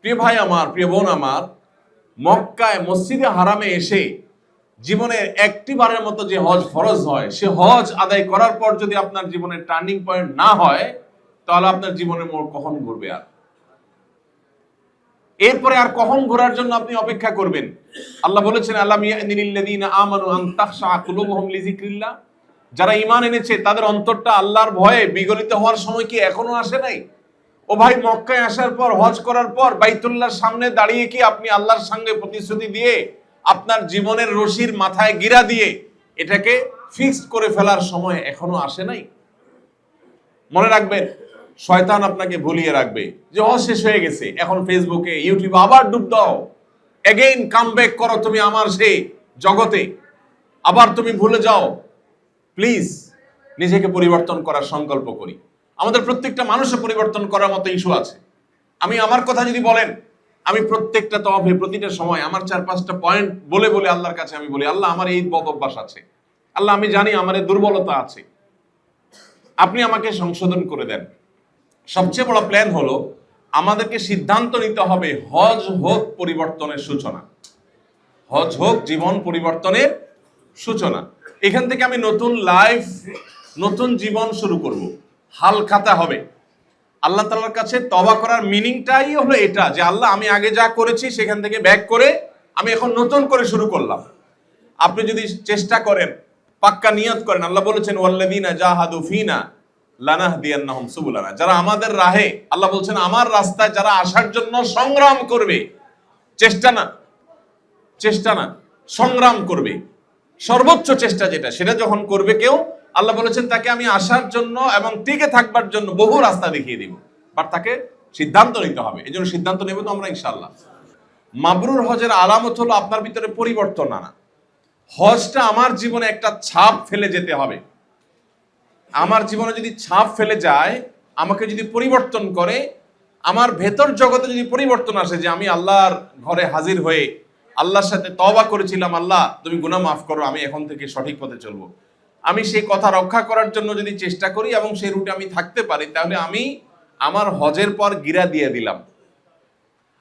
প্রিয় ভাই আমার, প্রিয় বোন আমার, মক্কায় মসজিদে হারামে এসে জীবনের একটি বারের মতো যে হজ ফরজ হয়, সে হজ আদায় করার পর যদি আপনার জীবনের টার্নিং পয়েন্ট না হয়, তাহলে আপনার জীবনের মোড় কখন ঘুরবে? আর এরপরে আর কখন ঘোরার জন্য আপনি অপেক্ষা করবেন? আল্লাহ বলেছেন, আল্লাহ ইয়ানিল্লাযীনা আমানু আন তাখশা কুলুবুহুম লিযিকরিল্লাহ, যারা ঈমান এনেছে তাদের অন্তরটা আল্লাহর ভয়ে বিগলিত হওয়ার সময় কি এখনো আসে নাই? ও ভাই, মক্কায় আসার পর, হজ করার পর বাইতুল্লাহর সামনে দাঁড়িয়ে কি আপনি আল্লাহর সঙ্গে প্রতিশ্রুতি দিয়ে, আপনার জীবনের রশির মাথায় গিরা দিয়ে এটাকে ফিক্সড করে ফেলার সময় এখনো আসে নাই? মনে রাখবেন, শয়তান আপনাকে ভুলিয়ে রাখবে যে হজ শেষ হয়ে গেছে, এখন ফেসবুকে ইউটিউবে আবার ডুব দাও, এগেইন কাম ব্যাক করো তুমি আমার সেই জগতে, আবার তুমি ভুলে যাও। প্লিজ নিজেকে পরিবর্তন করার সংকল্প করি। আমাদের প্রত্যেকটা মানুষের পরিবর্তন করার মতো ইস্যু আছে। আমি আমার কথা যদি বলেন, আমি প্রত্যেকটা তওয়াফে প্রতিটা সময় আমার 4-5টা পয়েন্ট বলে বলে আল্লাহর কাছে আমি বলি, আল্লাহ আমার এই বদ অভ্যাস আছে, আল্লাহ আমি জানি আমার এই দুর্বলতা আছে, আপনি আমাকে সংশোধন করে দেন। সবচেয়ে বড় প্ল্যান হলো আমাদেরকে সিদ্ধান্ত নিতে হবে, হজ হোক পরিবর্তনের সূচনা, হজ হোক জীবন পরিবর্তনের সূচনা। এখান থেকে আমি নতুন লাইফ, নতুন জীবন শুরু করব, হাল খাতা হবে। আল্লাহ তাআলার কাছে তওবা করার মিনিংটাই হলো এটা, যে আল্লাহ আমি আগে যা করেছি সেখান থেকে ব্যাক করে আমি এখন নতুন করে শুরু করলাম। আপনি যদি চেষ্টা করেন, পাক্কা নিয়ত করেন, আল্লাহ বলেছেন ওয়াল্লাযীনা জাহাদু ফিনা লানাহদিয়ান্নাহুম সুবুলানা, যারা আমাদের রাহে, আল্লাহ বলছেন আমার রাস্তায় যারা আসার জন্য সংগ্রাম করবে, চেষ্টা না সংগ্রাম করবে, সর্বোচ্চ চেষ্টা যেটা, সেটা যখন করবে কেউ, আল্লাহ বলেছেন তাকে আমি আসার জন্য এবং টিকে থাকবার জন্য বহু রাস্তা দেখিয়ে দিব। বাট তাকে সিদ্ধান্ত নিতে হবে। এই জন্য সিদ্ধান্ত নেব তো আমরা ইনশাআল্লাহ। মাবরুর হজের আলামত হলো আপনার ভিতরে পরিবর্তন আনা। হজটা আমার জীবনে একটা ছাপ ফেলে যেতে হবে। আমার জীবনে যদি ছাপ ফেলে যায়, আমাকে যদি পরিবর্তন করে, আমার ভেতর জগতে যদি পরিবর্তন আসে, যে আমি আল্লাহর ঘরে হাজির হয়ে আল্লাহর সাথে তওবা করেছিলাম, আল্লাহ তুমি গুনাহ মাফ করো, আমি এখন থেকে সঠিক পথে চলবো, আমি সেই কথা রক্ষা করার জন্য যদি চেষ্টা করি এবং সেই রুটে আমি থাকতে পারি, তাহলে আমি আমার হজের পর গিরা দিয়ে দিলাম।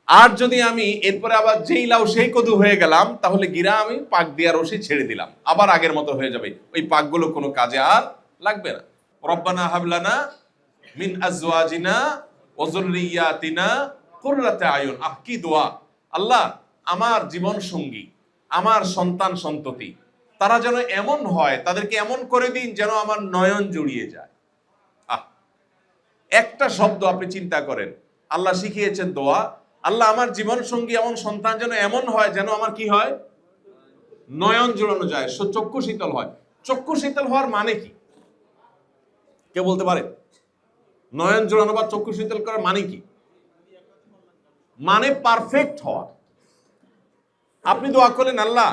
আর যদি আমি এরপরে আবার যেই লাউ সেই কদু হয়ে গেলাম, তাহলে গিরা আমি পাক দিয়া রশি ছেড়ে দিলাম, আবার আগের মতো হয়ে যাবে, ওই পাকগুলো কোনো কাজে আর লাগবে না। রব্বানা হাবলানা মিন আজওয়াজিনা ওয়া যুররিয়াতিনা কুররাতা আয়ুন। কি দোয়া! আল্লাহ, আমার জীবন সঙ্গী, আমার সন্তান সন্ততি, তারা যেন এমন হয়, তাদেরকে এমন করে দিন যেন আমার নয়ন জুড়িয়ে যায়। একটা শব্দ আপনি চিন্তা করেন, আল্লাহ শিখিয়েছেন দোয়া, আল্লাহ আমার জীবন সঙ্গী এমন সন্তান যেন এমন হয়, যেন আমার কি হয়, নয়ন জুড়ানো যায়, চক্ষু শীতল হয়। চক্ষু শীতল হওয়ার মানে কি কে বলতে পারে? নয়ন জোড়ানো বা চক্ষু শীতল করার মানে কি? মানে পারফেক্ট হওয়া। আপনি দোয়া করলেন, আল্লাহ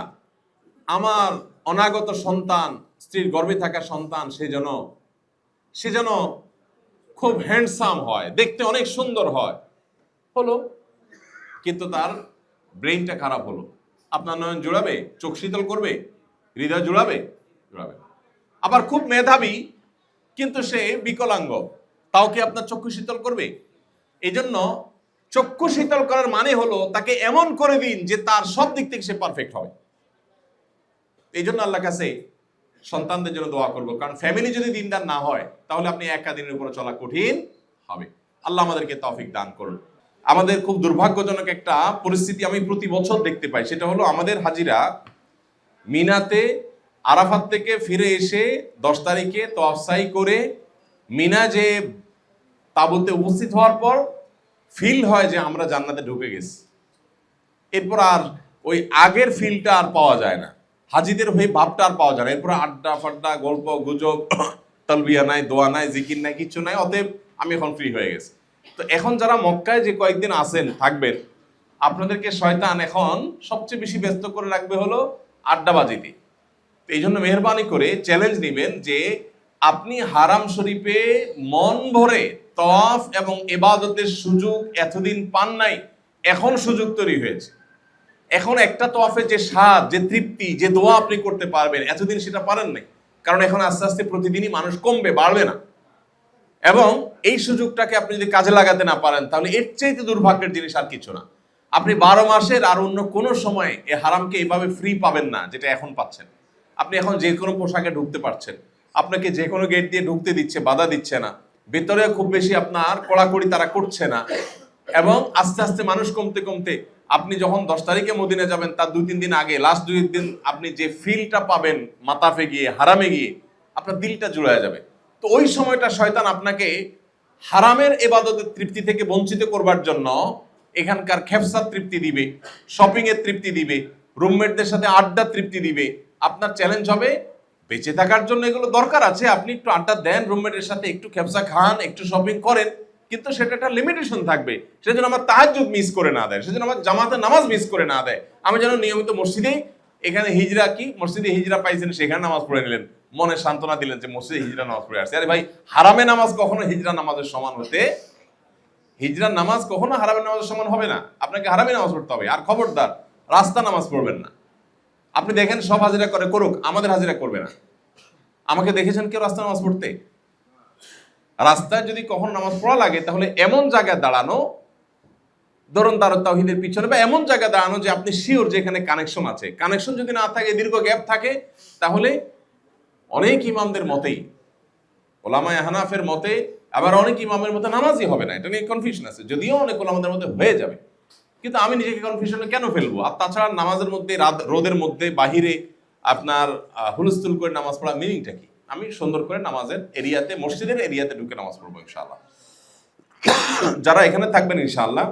আমার অনাগত সন্তান, স্ত্রীর গর্ভে থাকা সন্তান, সে যেন খুব হ্যান্ডসাম হয়, দেখতে অনেক সুন্দর হয়। হলো, কিন্তু তার ব্রেইনটা খারাপ হলো। আপনার নয়ন জোড়াবে? চোখ শীতল করবে? হৃদয় জোড়াবে? আবার খুব মেধাবী, কিন্তু সে বিকলাঙ্গ, তাও কি আপনার চক্ষু শীতল করবে? এই জন্য চক্ষু শীতল করার মানে হলো তাকে এমন করে দিন যে তার সব দিক থেকে সে পারফেক্ট হবে। এই জন্য আল্লাহর কাছে সন্তানদের জন্য দোয়া করবো, কারণ ফ্যামিলি যদি দিনদার না হয়, তাহলে আপনি একা দিনের উপরে চলা কঠিন হবে। আল্লাহ আমাদেরকে তৌফিক দান করুন। আমাদের খুব দুর্ভাগ্যজনক একটা পরিস্থিতি আমি প্রতি বছর দেখতে পাই, সেটা হলো আমাদের হাজিরা মিনাতে আরাফাত থেকে ফিরে এসে 10 তারিখে তওয়াফ সাই করে মিনা যে তাঁবুতে উপস্থিত হওয়ার পর ফিল হয় যে আমরা জান্নাতে ঢুকে গেছি। এরপর আর ওই আগের ফিলটা আর পাওয়া যায় না, হাজিদের হয়ে ভাবটা আর পাওয়া যায় না। এরপর আড্ডা ফাড্ডা, গল্প গুজব, তালবিয়া নাই, দোয়া নাই, জিকির নাই, কিচ্ছু নাই। অতএব আমি এখন ফ্রি হয়ে গেছি। তো এখন যারা মক্কায় যে কয়েকদিন আছেন, থাকবেন, আপনাদেরকে শয়তান এখন সবচেয়ে বেশি ব্যস্ত করে রাখবে হলো আড্ডাবাজিতে। এই জন্য মেহরবানি করে চ্যালেঞ্জ নেবেন যে আপনি হারাম শরীফে মন ভরে তওয়াফ এবং ইবাদতের সুযোগ এতদিন পান নাই, এখন সুযোগ তৈরি হয়েছে। এখন একটা তওয়াফে যে স্বাদ, যে তৃপ্তি, যে দোয়া আপনি করতে পারবেন, এতদিন সেটা পারেন নাই। কারণ এখন আস্তে আস্তে প্রতিদিনই মানুষ কমবে, বাড়বে না। এবং এই সুযোগটাকে আপনি যদি কাজে লাগাতে না পারেন তাহলে এর চাইতে দুর্ভাগ্যের জিনিস আর কিছু না। আপনি 12 মাসের আর অন্য কোনো সময় এই হারামকে এইভাবে ফ্রি পাবেন না যেটা এখন পাচ্ছেন। আপনি এখন যে কোনো পোশাকে ঢুকতে পারছেন, আপনাকে যে কোনো গেট দিয়ে ঢুকতে দিচ্ছে, বাধা দিচ্ছে না, ভেতরে খুব বেশি আপনার কড়াকড়ি তারা করছে না। এবং আস্তে আস্তে মানুষ কমতে কমতে আপনি যখন 10 তারিখে মদিনা যাবেন তার 2-3 দিন আগে, লাস্ট 2 দিন আপনি যে ফিলটা পাবেন মাতাফে গিয়ে, হারামে গিয়ে, আপনার দিলটা জুড়ে যাবে। তো ওই সময়টা শয়তান আপনাকে হারামের ইবাদতের তৃপ্তি থেকে বঞ্চিত করবার জন্য এখানকার খেফসার তৃপ্তি দিবে, শপিং এর তৃপ্তি দিবে, রুমমেটদের সাথে আড্ডা তৃপ্তি দিবে। আপনার চ্যালেঞ্জ হবে বেঁচে থাকার জন্য এগুলো দরকার আছে, আপনি একটু আড্ডা দেন রুমমেটের সাথে, একটু খেফসা খান, একটু শপিং করেন, কিন্তু সেটা একটা লিমিটেশন থাকবে। সেজন্য আমার তাহাজ্জুদ মিস করে না দেয়, সেজন্য আমার জামাতে নামাজ মিস করে না দেয়। আমি যেন নিয়মিত মসজিদে, এখানে হিজরা কি মসজিদে হিজরা পাইছেন সেখানে নামাজ পড়ে নিলেন, মনে সান্ত্বনা দিলেন যে মসজিদে হিজরা নামাজ পড়ে আসছে। আরে ভাই, হারামে নামাজ কখনো হিজরা নামাজের সমান হতে, হিজরার নামাজ কখনো হারামের নামাজের সমান হবে না। আপনাকে হারামে নামাজ পড়তে হবে। আর খবরদার রাস্তা নামাজ পড়বেন না। আপনি দেখেন সব হাজিরা করে, করুক, আমাদের হাজিরা করবে না। আমাকে দেখেছেন কেউ রাস্তা নামাজ পড়তে? রাস্তায় যদি কখনো নামাজ পড়া লাগে তাহলে এমন জায়গায় দাঁড়ানো, ধরুন দারুত তাওহীদের পিছনে, বা এমন জায়গায় দাঁড়ানো যে আপনি শিওর যে এখানে কানেকশন আছে। কানেকশন যদি না থাকে, দীর্ঘ গ্যাপ থাকে, তাহলে অনেক ইমামদের মতেই, ওলামায়ে হানাফের মতে, আবার অনেক ইমামের মতে নামাজই হবে না। এটা নিয়ে কনফিউশন আছে, যদিও অনেক ওলামাদের মধ্যে হয়ে যাবে, কিন্তু আমি নিজেকে কনফিউশনে কেন ফেলবো? আর তাছাড়া নামাজের মধ্যে, রোদের মধ্যে বাহিরে আপনার হুলস্থুল করে নামাজ পড়া মিনিংটা কি? আমি সুন্দর করে নামাজের এরিয়াতে, মসজিদের এরিয়াতে ঢুকে নামাজ পড়বো ইনশাআল্লাহ। যারা এখানে থাকবেন ইনশাআল্লাহ,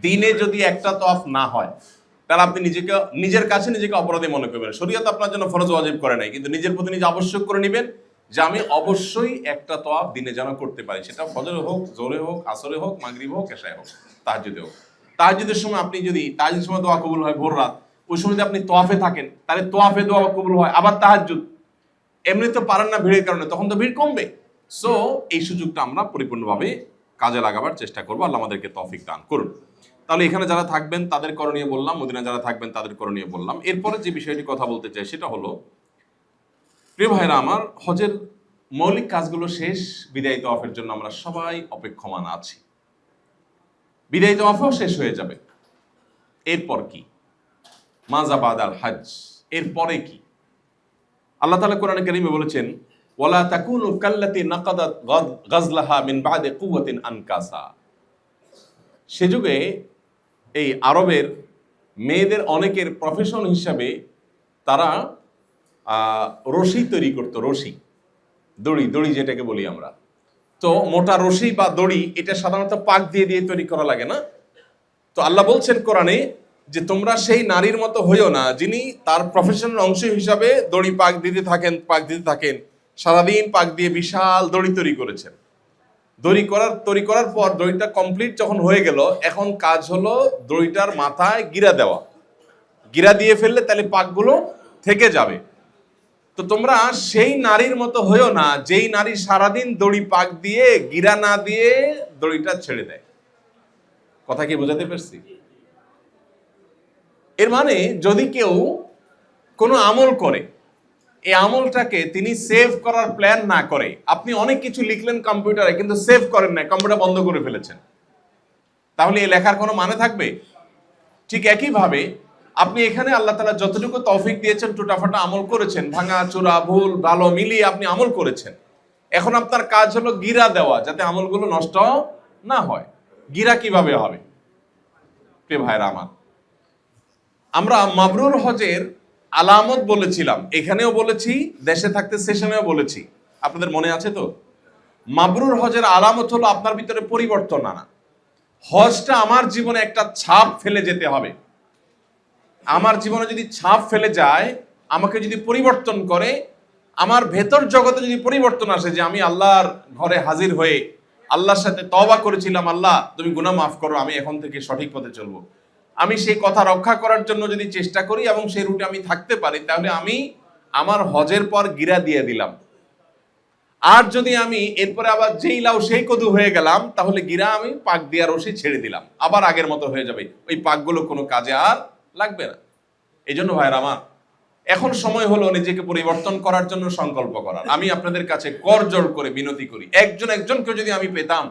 দিনে যদি একটা তওয়াফ না হয় তাহলে আপনি নিজের কাছে নিজেকে অপরাধী মনে করবেন। শরীয়ত আপনার জন্য ফরজ ওয়াজিব করে নাই, কিন্তু নিজের প্রতি নিজে আবশ্যক করে নেবেন যে আমি অবশ্যই একটা তওয়াফ দিনে যেন করতে পারি। সেটা ফজরে হোক, জোহরে হোক, আসরে হোক, মাগরিব হোক, এশায় হোক, তাহাজ্জুদে হোক। তাহাজ্জুদের সময় আপনি যদি, তাহাজ্জুদের সময় দোয়া কবুল হয় ভোর রাত, ওই সময় যদি আপনি তওয়াফে থাকেন তাহলে তওয়াফে দোয়া কবুল হয়। আবার তাহাজ্জুদ এমনি তো পারেন না ভিড়ের কারণে, তখন তো ভিড় কমবে। সো এই সুযোগটা আমরা পরিপূর্ণভাবে কাজে লাগাবার চেষ্টা করবো। আল্লাহ আমাদেরকে তৌফিক দান করুন। তাহলে এখানে যারা থাকবেন তাদের করণীয় বললাম, মদিনা যারা থাকবেন তাদের করণীয় বললাম। এরপরে যে বিষয়টি কথা বলতে চাই সেটা হলো, প্রিয় ভাইরা আমার, হজের মৌলিক কাজগুলো শেষ, বিদায়ী তওয়াফের জন্য আমরা সবাই অপেক্ষমান আছি। বিদায়ী তওয়াফও শেষ হয়ে যাবে। এরপর কি? মাজা বাদাল হজ, এরপরে কি? আল্লাহ তাআলা কোরআনে কারীমে বলেছেন, ওয়ালা তাকুনু কাল্লাতী নাকাদাত গাজলাহা মিন বাদি কুওয়াতিন আনকাসা। সে যুগে এই আরবের মেয়েদের অনেকের প্রফেশন হিসাবে তারা রশি তৈরি করতো। রশি, দড়ি যেটাকে বলি আমরা। তো মোটা রশি বা দড়ি, এটা সাধারণত পাক দিয়ে দিয়ে তৈরি করা লাগে না? তো আল্লাহ বলছেন কোরআনে যে তোমরা সেই নারীর মতো হইও না যিনি তার প্রফেশনাল অংশ হিসাবে দড়ি পাক দিতে থাকেন, সারাদিন পাক দিয়ে বিশাল দড়ি তৈরি করেছেন। তৈরি করার পর দড়িটা কমপ্লিট যখন হয়ে গেল, এখন কাজ হলো দড়িটার মাথায় গিরা দেওয়া। গিরা দিয়ে ফেললে তাহলে পাকগুলো থেকে যাবে। তো তোমরা সেই নারীর মতো হইও না যেই নারী সারাদিন দড়ি পাক দিয়ে গিরা না দিয়ে দড়িটা ছেড়ে দেয়। কথা কি বোঝাতে পারছি? এর মানে যদি কেউ কোনো আমল করে, এই আমলটাকে তিনি সেভ করার প্ল্যান না করে, আপনি অনেক কিছু লিখলেন কম্পিউটারে কিন্তু সেভ করেন না, কম্পিউটার বন্ধ করে ফেলেছেন, তাহলে এই লেখার কোনো মানে থাকবে? ঠিক একইভাবে আপনি এখানে আল্লাহ তাআলা যতটুকু তৌফিক দিয়েছেন, টুটাফাটা আমল করেছেন, ভাঙা চূড়া ভুল ভালো মিলিয়ে আপনি আমল করেছেন। এখন আপনার কাজ হলো গিরা দেওয়া, যাতে আমলগুলো নষ্ট না হয়। গিরা কিভাবে হবে? প্রিয় ভাইরা আমার, আমরা মাবরুর হজের আলামত বলেছিলাম, এখানেও বলেছি, দেশে থাকতে সেশনেও বলেছি, আপনাদের মনে আছে তো? মাবরুর হজের আলামত হলো আপনার ভিতরে পরিবর্তন আনা। হজটা আমার জীবনে একটা ছাপ ফেলে যেতে হবে। আমার জীবনে যদি ছাপ ফেলে যায়, আমাকে যদি পরিবর্তন করে, আমার ভেতর জগতে যদি পরিবর্তন আসে যে আমি আল্লাহর ঘরে হাজির হয়ে আল্লাহর সাথে তওবা করেছিলাম, আল্লাহ তুমি গুনাহ মাফ করো, আমি এখন থেকে সঠিক পথে চলবো, আমি সেই কথা রক্ষা করার জন্য যদি চেষ্টা করি এবং সেই রুটে আমি থাকতে পারি, তাহলে আমি আমার হজের পর গিরা দিয়ে দিলাম। আর যদি আমি এরপরে আবার যেই লাউ সেই কদু হয়ে গেলাম, তাহলে গিরা আমি পাক দিয়া রশি ছেড়ে দিলাম, আবার আগের মতো হয়ে যাবে, ওই পাকগুলো কোনো কাজে আর লাগবে না। এই জন্য ভাইরা আমার, এখন সময় হলো নিজেকে পরিবর্তন করার জন্য সংকল্প করার। আমি আপনাদের কাছে করজোড় করে বিনতি করি, একজনকে যদি আমি পেতাম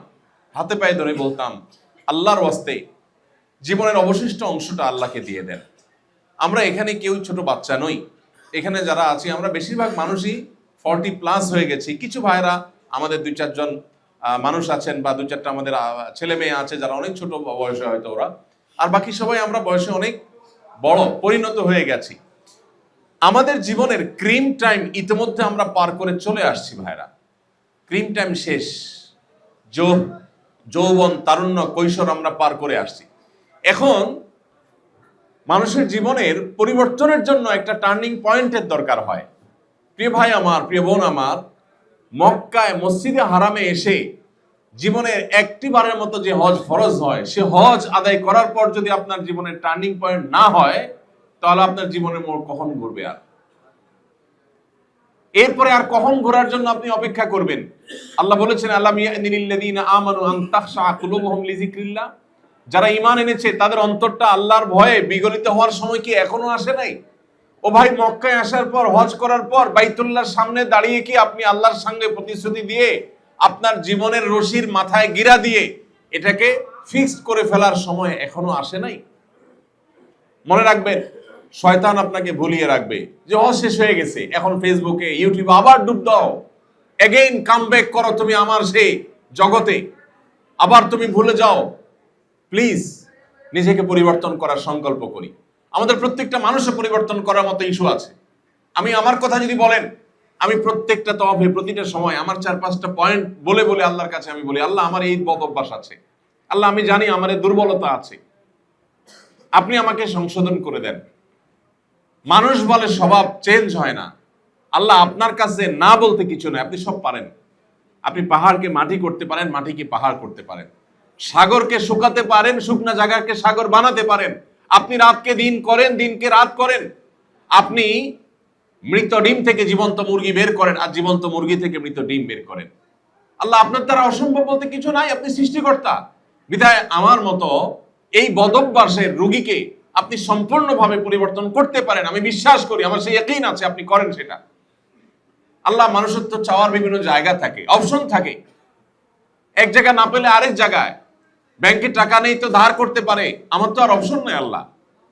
হাতে পায়ে ধরে বলতাম আল্লাহর ওয়াস্তে জীবনের অবশিষ্ট অংশটা আল্লাহকে দিয়ে দেন। আমরা এখানে কেউ ছোট বাচ্চা নই, এখানে যারা আছি আমরা বেশিরভাগ মানুষই 40+ হয়ে গেছি। কিছু ভাইরা আমাদের 2-4 জন মানুষ আছেন বা 2-4টা আমাদের ছেলে মেয়ে আছে যারা অনেক ছোট বয়সে হয়তো ওরা, আর বাকি সবাই আমরা বয়সে অনেক বড় পরিণত হয়ে গেছি। আমাদের জীবনের ক্রিম টাইম ইতিমধ্যে আমরা পার করে চলে আসছি ভাইরা, ক্রিম টাইম শেষ, যৌবন তারুণ্য কৈশোর আমরা পার করে আসছি। এখন মানুষের জীবনের পরিবর্তনের জন্য একটা টার্নিং পয়েন্টের দরকার হয়। প্রিয় ভাই আমার, প্রিয় বোন আমার, মক্কায় মসজিদে হারামে এসে জীবনের একটি বারের মতো যে হজ ফরজ হয়, সে হজ আদায় করার পর যদি আপনার জীবনের টার্নিং পয়েন্ট না হয়, তাহলে আপনার জীবনের মোড় কখন ঘুরবে? আর এরপরে আর কখন ঘোরার জন্য আপনি অপেক্ষা করবেন? আল্লাহ বলেছেন আলাম ইয়ানিল্লাযীনা আমানু আন তাখশা কুলুবুহুম লিযিকরিল্লাহ, যারা ঈমান এনেছে তাদের অন্তরটা আল্লাহর ভয়ে বিগলিত হওয়ার সময় কি এখনো আসে নাই? ও ভাই, মক্কায় আসার পর, হজ করার পর বাইতুল্লাহর সামনে দাঁড়িয়ে কি আপনি আল্লাহর সঙ্গে প্রতিশ্রুতি দিয়ে আপনার জীবনের রশির মাথায় গিরা দিয়ে এটাকে ফিক্সড করে ফেলার সময় এখনো আসে নাই? মনে রাখবেন, শয়তান আপনাকে ভুলিয়ে রাখবে যে হজ শেষ হয়ে গেছে, এখন ফেসবুকে ইউটিউবে আবার ডুব দাও, এগেইন কাম ব্যাক করো তুমি আমার সেই জগতে, আবার তুমি ভুলে যাও। প্লিজ নিজেকে পরিবর্তন করার সংকল্প করি। আমাদের প্রত্যেকটা মানুষের পরিবর্তন করার মতো ইস্যু আছে। আমি আমার কথা যদি বলেন, আমি প্রত্যেকটা তওয়াফে প্রতিটা সময় আমার 4-5টা পয়েন্ট বলে বলে আল্লাহর কাছে আমি বলি, আল্লাহ আমার এই বদ অভ্যাস আছে, আল্লাহ আমি জানি আমার এই দুর্বলতা আছে, আপনি আমাকে সংশোধন করে দেন। মানুষ বলে স্বভাব চেঞ্জ হয় না, আল্লাহ আপনার কাছে না বলতে কিছু নয়, আপনি সব পারেন। আপনি পাহাড়কে মাটি করতে পারেন, মাটিকে পাহাড় করতে পারেন, সাগরকে শুকাতে পারেন, শুকনা জায়গাকে সাগর বানাতে পারেন। আপনি রাতকে দিন করেন, দিনকে রাত করেন। আপনি মৃত ডিম থেকে জীবন্ত মুরগি বের করেন, আর জীবন্ত মুরগি থেকে মৃত ডিম বের করেন। আল্লাহ আপনার দ্বারা অসম্ভব বলতে কিছু নাই, আপনি সৃষ্টিকর্তা। বিধায় আমার মতো এই বদভ্যাসের রোগীকে আপনি সম্পূর্ণভাবে পরিবর্তন করতে পারেন, আমি বিশ্বাস করি, আমার সেই ইয়াকিন আছে আপনি করেন সেটা। আল্লাহ, মানুষের তো চাওয়ার বিভিন্ন জায়গা থাকে, অপশন থাকে, এক জায়গায় না পেলে আরেক জায়গায়, ব্যাংকে টাকা নেই তো ধার করতে পারে, আমার তো আর অপশন নাই আল্লাহ,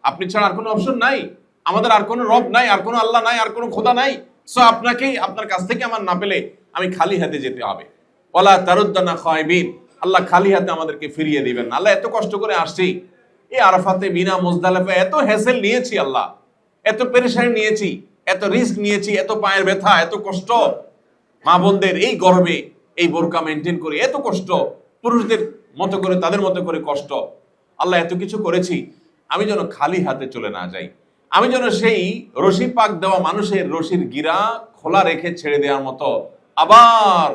আপনি ছাড়া আর কোনো অপশন নাই, আমাদের আর কোনো রব নাই, আর কোনো আল্লাহ নাই, আর কোনো খোদা নাই। সো আপনাকেই, আপনার কাছ থেকে আমার না পেলে আমি খালি হাতে যেতে হবে। ওয়ালা তারুদ্দানা খায়বিন, আল্লাহ খালি হাতে আমাদেরকে ফিরিয়ে দিবেন না। আল্লাহ এত কষ্ট করে আসছি, এই আরাফাতে, মিনা, মুজদালিফা এত হ্যাসেল নিয়েছি আল্লাহ, এত পেরেশানি নিয়েছি, এত রিস্ক নিয়েছি, এত পায়ের ব্যথা, এত কষ্ট, মা বোনদের এই গরমে এই বোরকা মেনটেন করে এত কষ্ট, পুরুষদের মতো করে তাদের মতো করে কষ্ট, আল্লাহ এত কিছু করেছি, আমি যেন খালি হাতে চলে না যাই, আমি যেন সেই রশি পাক দেওয়া মানুষের রশির গিরা খোলা রেখে ছেড়ে দেওয়ার মতো আবার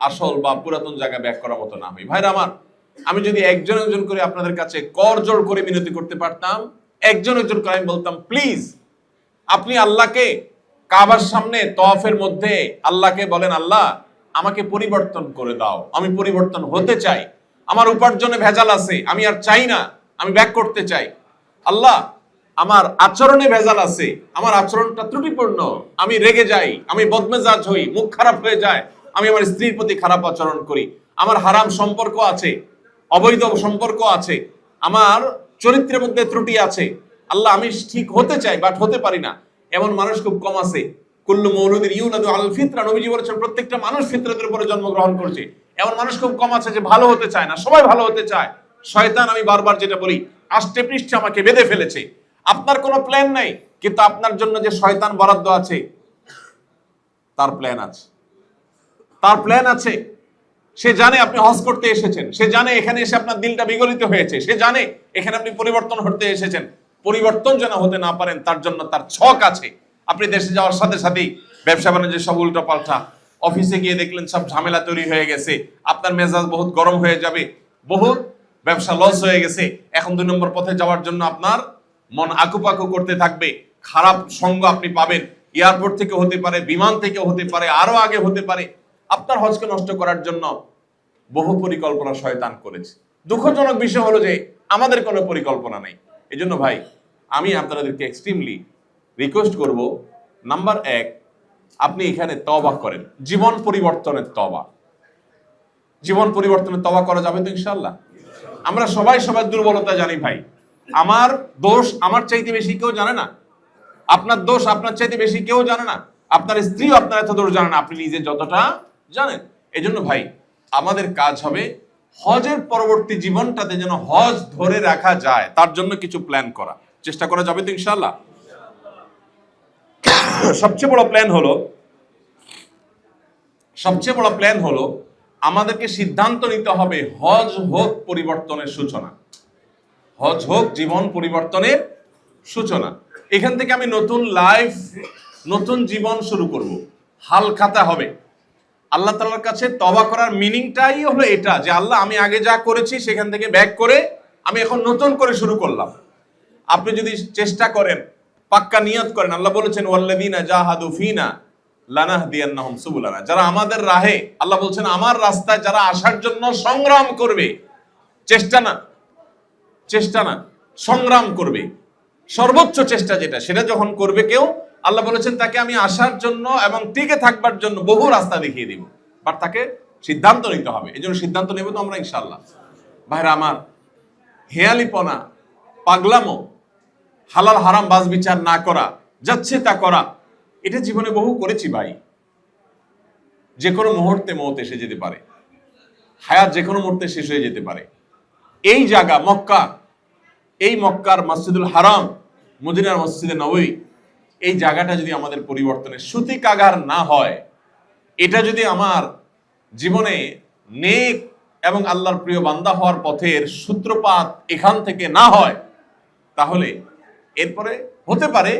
আসল বা পুরাতন জায়গায় ব্যাক করার মতো না হই। ভাইরা আমার, আমি যদি একজন একজন করে আপনাদের কাছে করজোড় করে মিনতি করতে পারতাম, একজন একজন করে আমি বলতাম, প্লিজ আপনি আল্লাহকে কাবার সামনে তওয়াফের মধ্যে আল্লাহকে বলেন, আল্লাহ আমাকে পরিবর্তন করে দাও, আমি পরিবর্তন হতে চাই, আমার উপার্জনে ভেজাল আছে, আমি আর চাই না, আমি ব্যাক করতে চাই। আল্লাহ আমার আচরণে ভেজাল আছে, আমার আচরণটা ত্রুটিপূর্ণ, আমি রেগে যাই, আমি বদমেজাজ হই, মুখ খারাপ হয়ে যায়, আমি আমার স্ত্রীর প্রতি খারাপ আচরণ করি, আমার হারাম সম্পর্ক আছে, অবৈধ সম্পর্ক আছে, আমার চরিত্রের মধ্যে ত্রুটি আছে। আল্লাহ আমি ঠিক হতে চাই বাট হতে পারি না। এমন মানুষ খুব কম আছে। কুল্লু মৌলুদিন ইউলাদু আল ফিতরা, নবীজি বলেছেন প্রত্যেকটা মানুষ ফিতরতের উপরে জন্মগ্রহণ করছে। এমন মানুষ খুব কম আছে যে ভালো হতে চায় না, সবাই ভালো হতে চায়। শয়তান, আমি বারবার যেটা বলি, আষ্টে পৃষ্ঠে আমাকে বেঁধে ফেলেছে। আপনার কোনো প্ল্যান নাই, কিন্তু আপনার জন্য যে শয়তান বরাদ্দ আছে তার প্ল্যান আছে, তার প্ল্যান আছে। সে জানে আপনি হজ করতে এসেছেন, সে জানে এখানে এসে আপনার দিলটা বিগলিত হয়েছে, সে জানে এখানে আপনি পরিবর্তন হতে এসেছেন। পরিবর্তন যেন হতে না পারেন তার জন্য তার ছক আছে। আপনি দেশে যাওয়ার সাথে সাথেই ব্যবসা বাণিজ্য সব উল্টো পাল্টা, অফিসে গিয়ে দেখলেন সব ঝামেলা তৈরি হয়ে গেছে, আপনার মেজাজ বহুত গরম হয়ে যাবে, বহুত ব্যবসা লস হয়ে গেছে। এখন 2 নম্বর পথে যাওয়ার জন্য আপনার মন আকুপাকু করতে থাকবে, খারাপ সঙ্গ আপনি পাবেন, এয়ারপোর্ট থেকে হতে পারে, বিমান থেকে হতে পারে, আরো আগে হতে পারে। আপনার হজকে নষ্ট করার জন্য বহু পরিকল্পনা শয়তান করেছে। দুঃখজনক বিষয় হলো যে আমাদের কোনো পরিকল্পনা নেই। এই জন্য ভাই, আমি আপনাদেরকে এক্সট্রিমলি রিকোয়েস্ট করব, নাম্বার 1, আপনি এখানে তওবা করেন, জীবন পরিবর্তনের তওবা। জীবন পরিবর্তনের তওবা করা যাবে তো ইনশাআল্লাহ? আমরা সবাই সবার দুর্বলতা জানি ভাই। আমার দোষ আমার চাইতে বেশি কেউ জানে না, আপনার দোষ আপনার চাইতে বেশি কেউ জানে না, আপনার স্ত্রীও আপনার এত দোষ জানে না, আপনি নিজে যতটা জানেন। এজন্য ভাই আমাদের কাজ হবে হজের পরবর্তী জীবনটাতে যেন হজ ধরে রাখা যায়, তার জন্য কিছু প্ল্যান করা, চেষ্টা করা যাবে তো ইনশাআল্লাহ? সবচেয়ে বড় প্ল্যান হলো আমাদেরকে সিদ্ধান্ত নিতে হবে হজ হোক পরিবর্তনের সূচনা, হজ হোক জীবন পরিবর্তনের সূচনা। এখান থেকে আমি নতুন লাইফ, নতুন জীবন শুরু করব, হাল খাতা হবে। আল্লাহ তাআলার কাছে তওবা করার মিনিংটাই হলো এটা, যে আল্লাহ আমি আগে যা করেছি সেখান থেকে ব্যাক করে আমি এখন নতুন করে শুরু করলাম। আপনি যদি চেষ্টা করেন, পাক্কা নিয়ত করেন, আল্লাহ বলেছেন ওয়াল্লাযীনা জাহাদু ফিনা লানাহদিয়ান্নাহুম সুবুলানা, যারা আমাদের রাহে, আল্লাহ বলছেন আমার রাস্তায় যারা আসার জন্য সংগ্রাম করবে, চেষ্টা না সংগ্রাম করবে, সর্বোচ্চ চেষ্টা যেটা সেটা যখন করবে কেউ, আল্লাহ বলেছেন তাকে আমি আসার জন্য এবং টিকে থাকবার জন্য বহু রাস্তা দেখিয়ে দিব, বাট তাকে সিদ্ধান্ত নিতে হবে। এই জন্য সিদ্ধান্ত নেব তো আমরা ইনশাআল্লাহ। ভাইরা আমার, হেয়ালিপনা, পাগলামো, হালাল হারাম বাজ বিচার না করা, যাচ্ছে তা করা, এটা জীবনে বহু করেছি ভাই। যে কোনো মুহূর্তে মওত এসে যেতে পারে, হায়াত যে কোনো মুহূর্তে শেষ হয়ে যেতে পারে। এই জায়গা মক্কা, এই মক্কার মসজিদুল হারাম, মদিনার মসজিদে নববী, এই জায়গাটা যদি আমাদের পরিবর্তনের সূতিকাগার না হয়, এটা যদি আমার জীবনে নেক এবং আল্লাহর প্রিয় বান্দা হওয়ার পথের সূত্রপাত এখান থেকে না হয়, তাহলে এরপরে হতে পারে,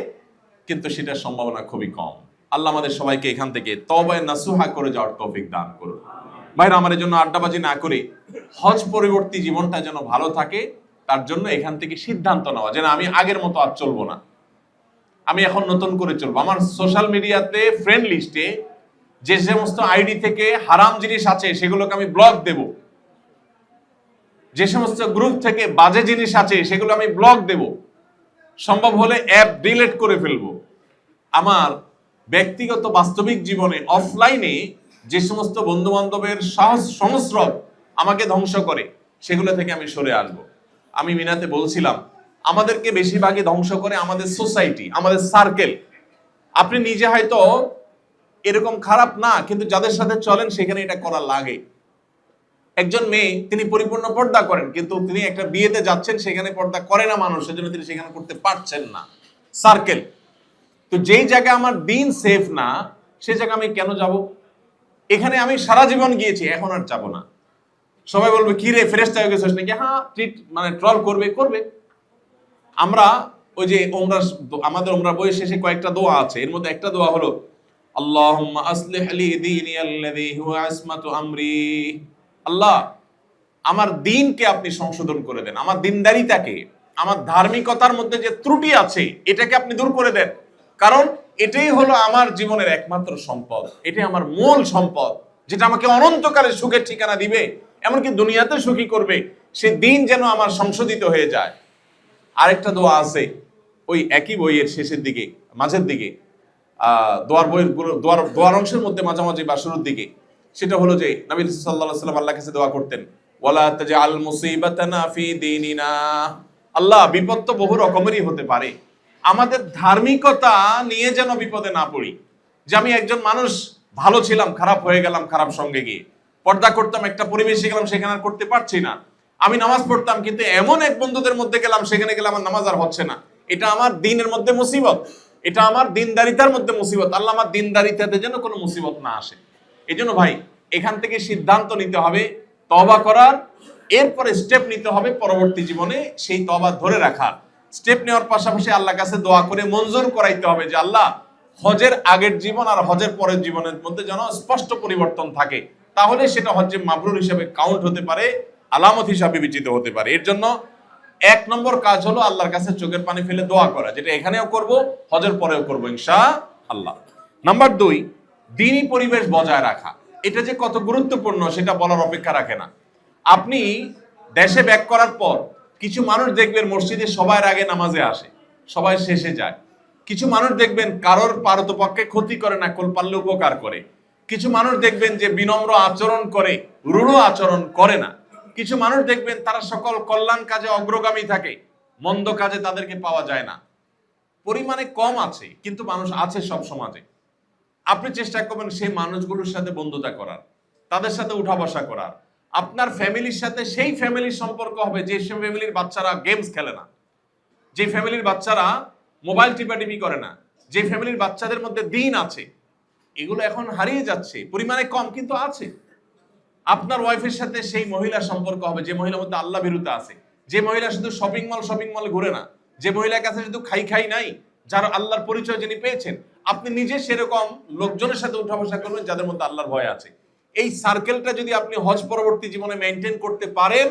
কিন্তু সেটার সম্ভাবনা খুবই কম। আল্লাহ আমাদের সবাইকে এখান থেকে তওবায়ে নাসুহা করে যাওয়ার তৌফিক দান করুন। ভাইরা আমার, জন্য আড্ডাবাজি না করে হজ পরবর্তী জীবনটা যেন ভালো থাকে, তার জন্য এখান থেকে সিদ্ধান্ত নেওয়া যেন আমি আগের মতো আর চলবো না, আমি এখন নতুন করে চলবো। আমার সোশ্যাল মিডিয়াতে ফ্রেন্ড লিস্টে যে সমস্ত আইডি থেকে হারাম জিনিস আছে সেগুলোকে আমি ব্লক দেব, যে সমস্ত গ্রুপ থেকে বাজে জিনিস আছে সেগুলো আমি ব্লক দেব, সম্ভব হলে অ্যাপ ডিলিট করে ফেলবো। আমার ব্যক্তিগত বাস্তবিক জীবনে অফলাইনে যে সমস্ত বন্ধু বান্ধবের সংস্রব আমাকে ধ্বংস করে সেগুলো থেকে আমি সরে আসবো। আমি মিনাতে বলছিলাম, আমাদেরকে বেশিরভাগই ধ্বংস করে আমাদের সোসাইটি, আমাদের সার্কেল। আপনি নিজে হয়তো এরকম খারাপ না, কিন্তু যাদের সাথে চলেন সেখানে এটা করা লাগে। একজন মেয়ে, তিনি পরিপূর্ণ পর্দা করেন, কিন্তু তিনি একটা বিয়েতে যাচ্ছেন, সেখানে পর্দা করে না মানুষ, সেজন্য তিনি সেখানে করতে পারছেন না। সার্কেল। তো যেই জায়গায় আমার দিন সেফ না, সেই জায়গায় আমি কেন যাব? এখানে আমি সারা জীবন গিয়েছি, এখন আর যাব না। সবাই বলবে কি রে ফেরেশতা হয়ে গেছিস নাকি? হ্যাঁ, ট্রল করবে। আমরা ওই যে আমাদের উমরা বইয়ের শেষে কয়েকটা দোয়া আছে, এর মধ্যে একটা দোয়া হলো আল্লাহুম্মা আসলিহ লি দীনি আল্লাযী হুয়া ইসমাতু আমরি। আল্লাহ, আমার দ্বীনকে আপনি সংশোধন করে দেন, আমার দ্বীনদারিতাকে, আমার ধার্মিকতার মধ্যে যে ত্রুটি আছে এটাকে আপনি দূর করে দেন, কারণ এটাই হলো আমার জীবনের একমাত্র সম্পদ, এটাই আমার মূল সম্পদ, যেটা আমাকে অনন্তকালে সুখের ঠিকানা দিবে, এমনকি দুনিয়াতে সুখী করবে। সে দিন যেন আমার সংশোধিত হয়ে যায়। আরেকটা দোয়া আছে ওই একই বইয়ের শেষের দিকে, মাঝের দিকে, দোয়ার অংশের মধ্যে মাঝামাঝি বা শুরুর দিকে, সেটা হলো যে নবী সাল্লাল্লাহু আলাইহি ওয়াসাল্লাম আল্লাহর কাছে দোয়া করতেন, ওয়ালা তাজআল মুসিবাতানা ফি দীনিনা। আল্লাহ, বিপদ তো বহু রকমেরই হতে পারে, আমাদের ধার্মিকতা নিয়ে যেন বিপদে না পড়ি। যে আমি একজন মানুষ ভালো ছিলাম, খারাপ হয়ে গেলাম খারাপ সঙ্গে গিয়ে, পর্দা করতাম, একটা পরিবেশে গেলাম সেখানে আর করতে পারছি না, আমি নামাজ পড়তাম কিন্তু এমন এক বন্ধুদের মধ্যে গেলাম সেখানে গেলে আমার নামাজ আর হচ্ছে না, এটা আমার দ্বীনের মধ্যে মুসিবত, এটা আমার দ্বীনদারিতার মধ্যে মুসিবত। আল্লাহ আমার দ্বীনদারিতাতে যেন কোনো মুসিবত না আসে। এই জন্য ভাই এখান থেকে সিদ্ধান্ত নিতে হবে তওবা করার, এরপরে স্টেপ নিতে হবে পরবর্তী জীবনে সেই তওবা ধরে রাখার। স্টেপ নেওয়ার পাশাপাশি আল্লাহর কাছে দোয়া করে মঞ্জুর করাইতে হবে যে আল্লাহ, হজের আগের জীবন আর হজের পরের জীবনের মধ্যে যেন স্পষ্ট পরিবর্তন থাকে, তাহলে সেটা হজ্জে মাবরুর হিসেবে কাউন্ট হতে পারে, আলামত হিসাবে বিবেচিত হতে পারে। এর জন্য 1 নম্বর কাজ হলো আল্লাহর কাছে চোখের পানি ফেলে দোয়া করা, যেটা এখানেও করব, হজের পরেও করব ইনশাআল্লাহ। নাম্বার 2, দ্বীনি পরিবেশ বজায় রাখা। এটা যে কত গুরুত্বপূর্ণ সেটা বলার অপেক্ষা রাখে না। আপনি দেশে ব্যাক করার পর কিছু মানুষ দেখবেন মসজিদে সবার আগে নামাজে আসে, সবাই শেষে যায়। কিছু মানুষ দেখবেন কারোর পারতপক্ষে ক্ষতি করে না, কোল পারলে উপকার করে। কিছু মানুষ দেখবেন যে বিনম্র আচরণ করে, রূঢ় আচরণ করে না। কিছু মানুষ দেখবেন তারা সকল কল্যাণ কাজে অগ্রগামী থাকে, মন্দ কাজে তাদেরকে পাওয়া যায় না। পরিমাণে কম আছে, কিন্তু মানুষ আছে সব সমাজে। আপনি চেষ্টা করবেন সেই মানুষগুলোর সাথে বন্ধুতা করার, তাদের সাথে উঠা বসা করার। আপনার ফ্যামিলির সাথে সেই ফ্যামিলির সম্পর্ক হবে যে ফ্যামিলির বাচ্চারা গেমস খেলে না, যে ফ্যামিলির বাচ্চারা মোবাইল টিপাটিপি করে না, যে ফ্যামিলির বাচ্চাদের মধ্যে দিন আছে। এগুলো এখন হারিয়ে যাচ্ছে, পরিমাণে কম কিন্তু আছে। আপনার ওয়াইফের সাথে সেই মহিলার সম্পর্ক হবে যে মহিলার মধ্যে আল্লাহ ভীরুতা আছে, যে মহিলা শুধু শপিং মল ঘুরে না, যে মহিলার কাছে শুধু খাই নাই, যার আল্লাহর পরিচয় যিনি পেয়েছেন। আপনি নিজে সেরকম লোকজনের সাথে উঠা বসা করবেন যাদের মধ্যে আল্লাহর ভয় আছে। এই সার্কেলটা যদি আপনি হজ পরবর্তী জীবনে মেনটেন করতে পারেন,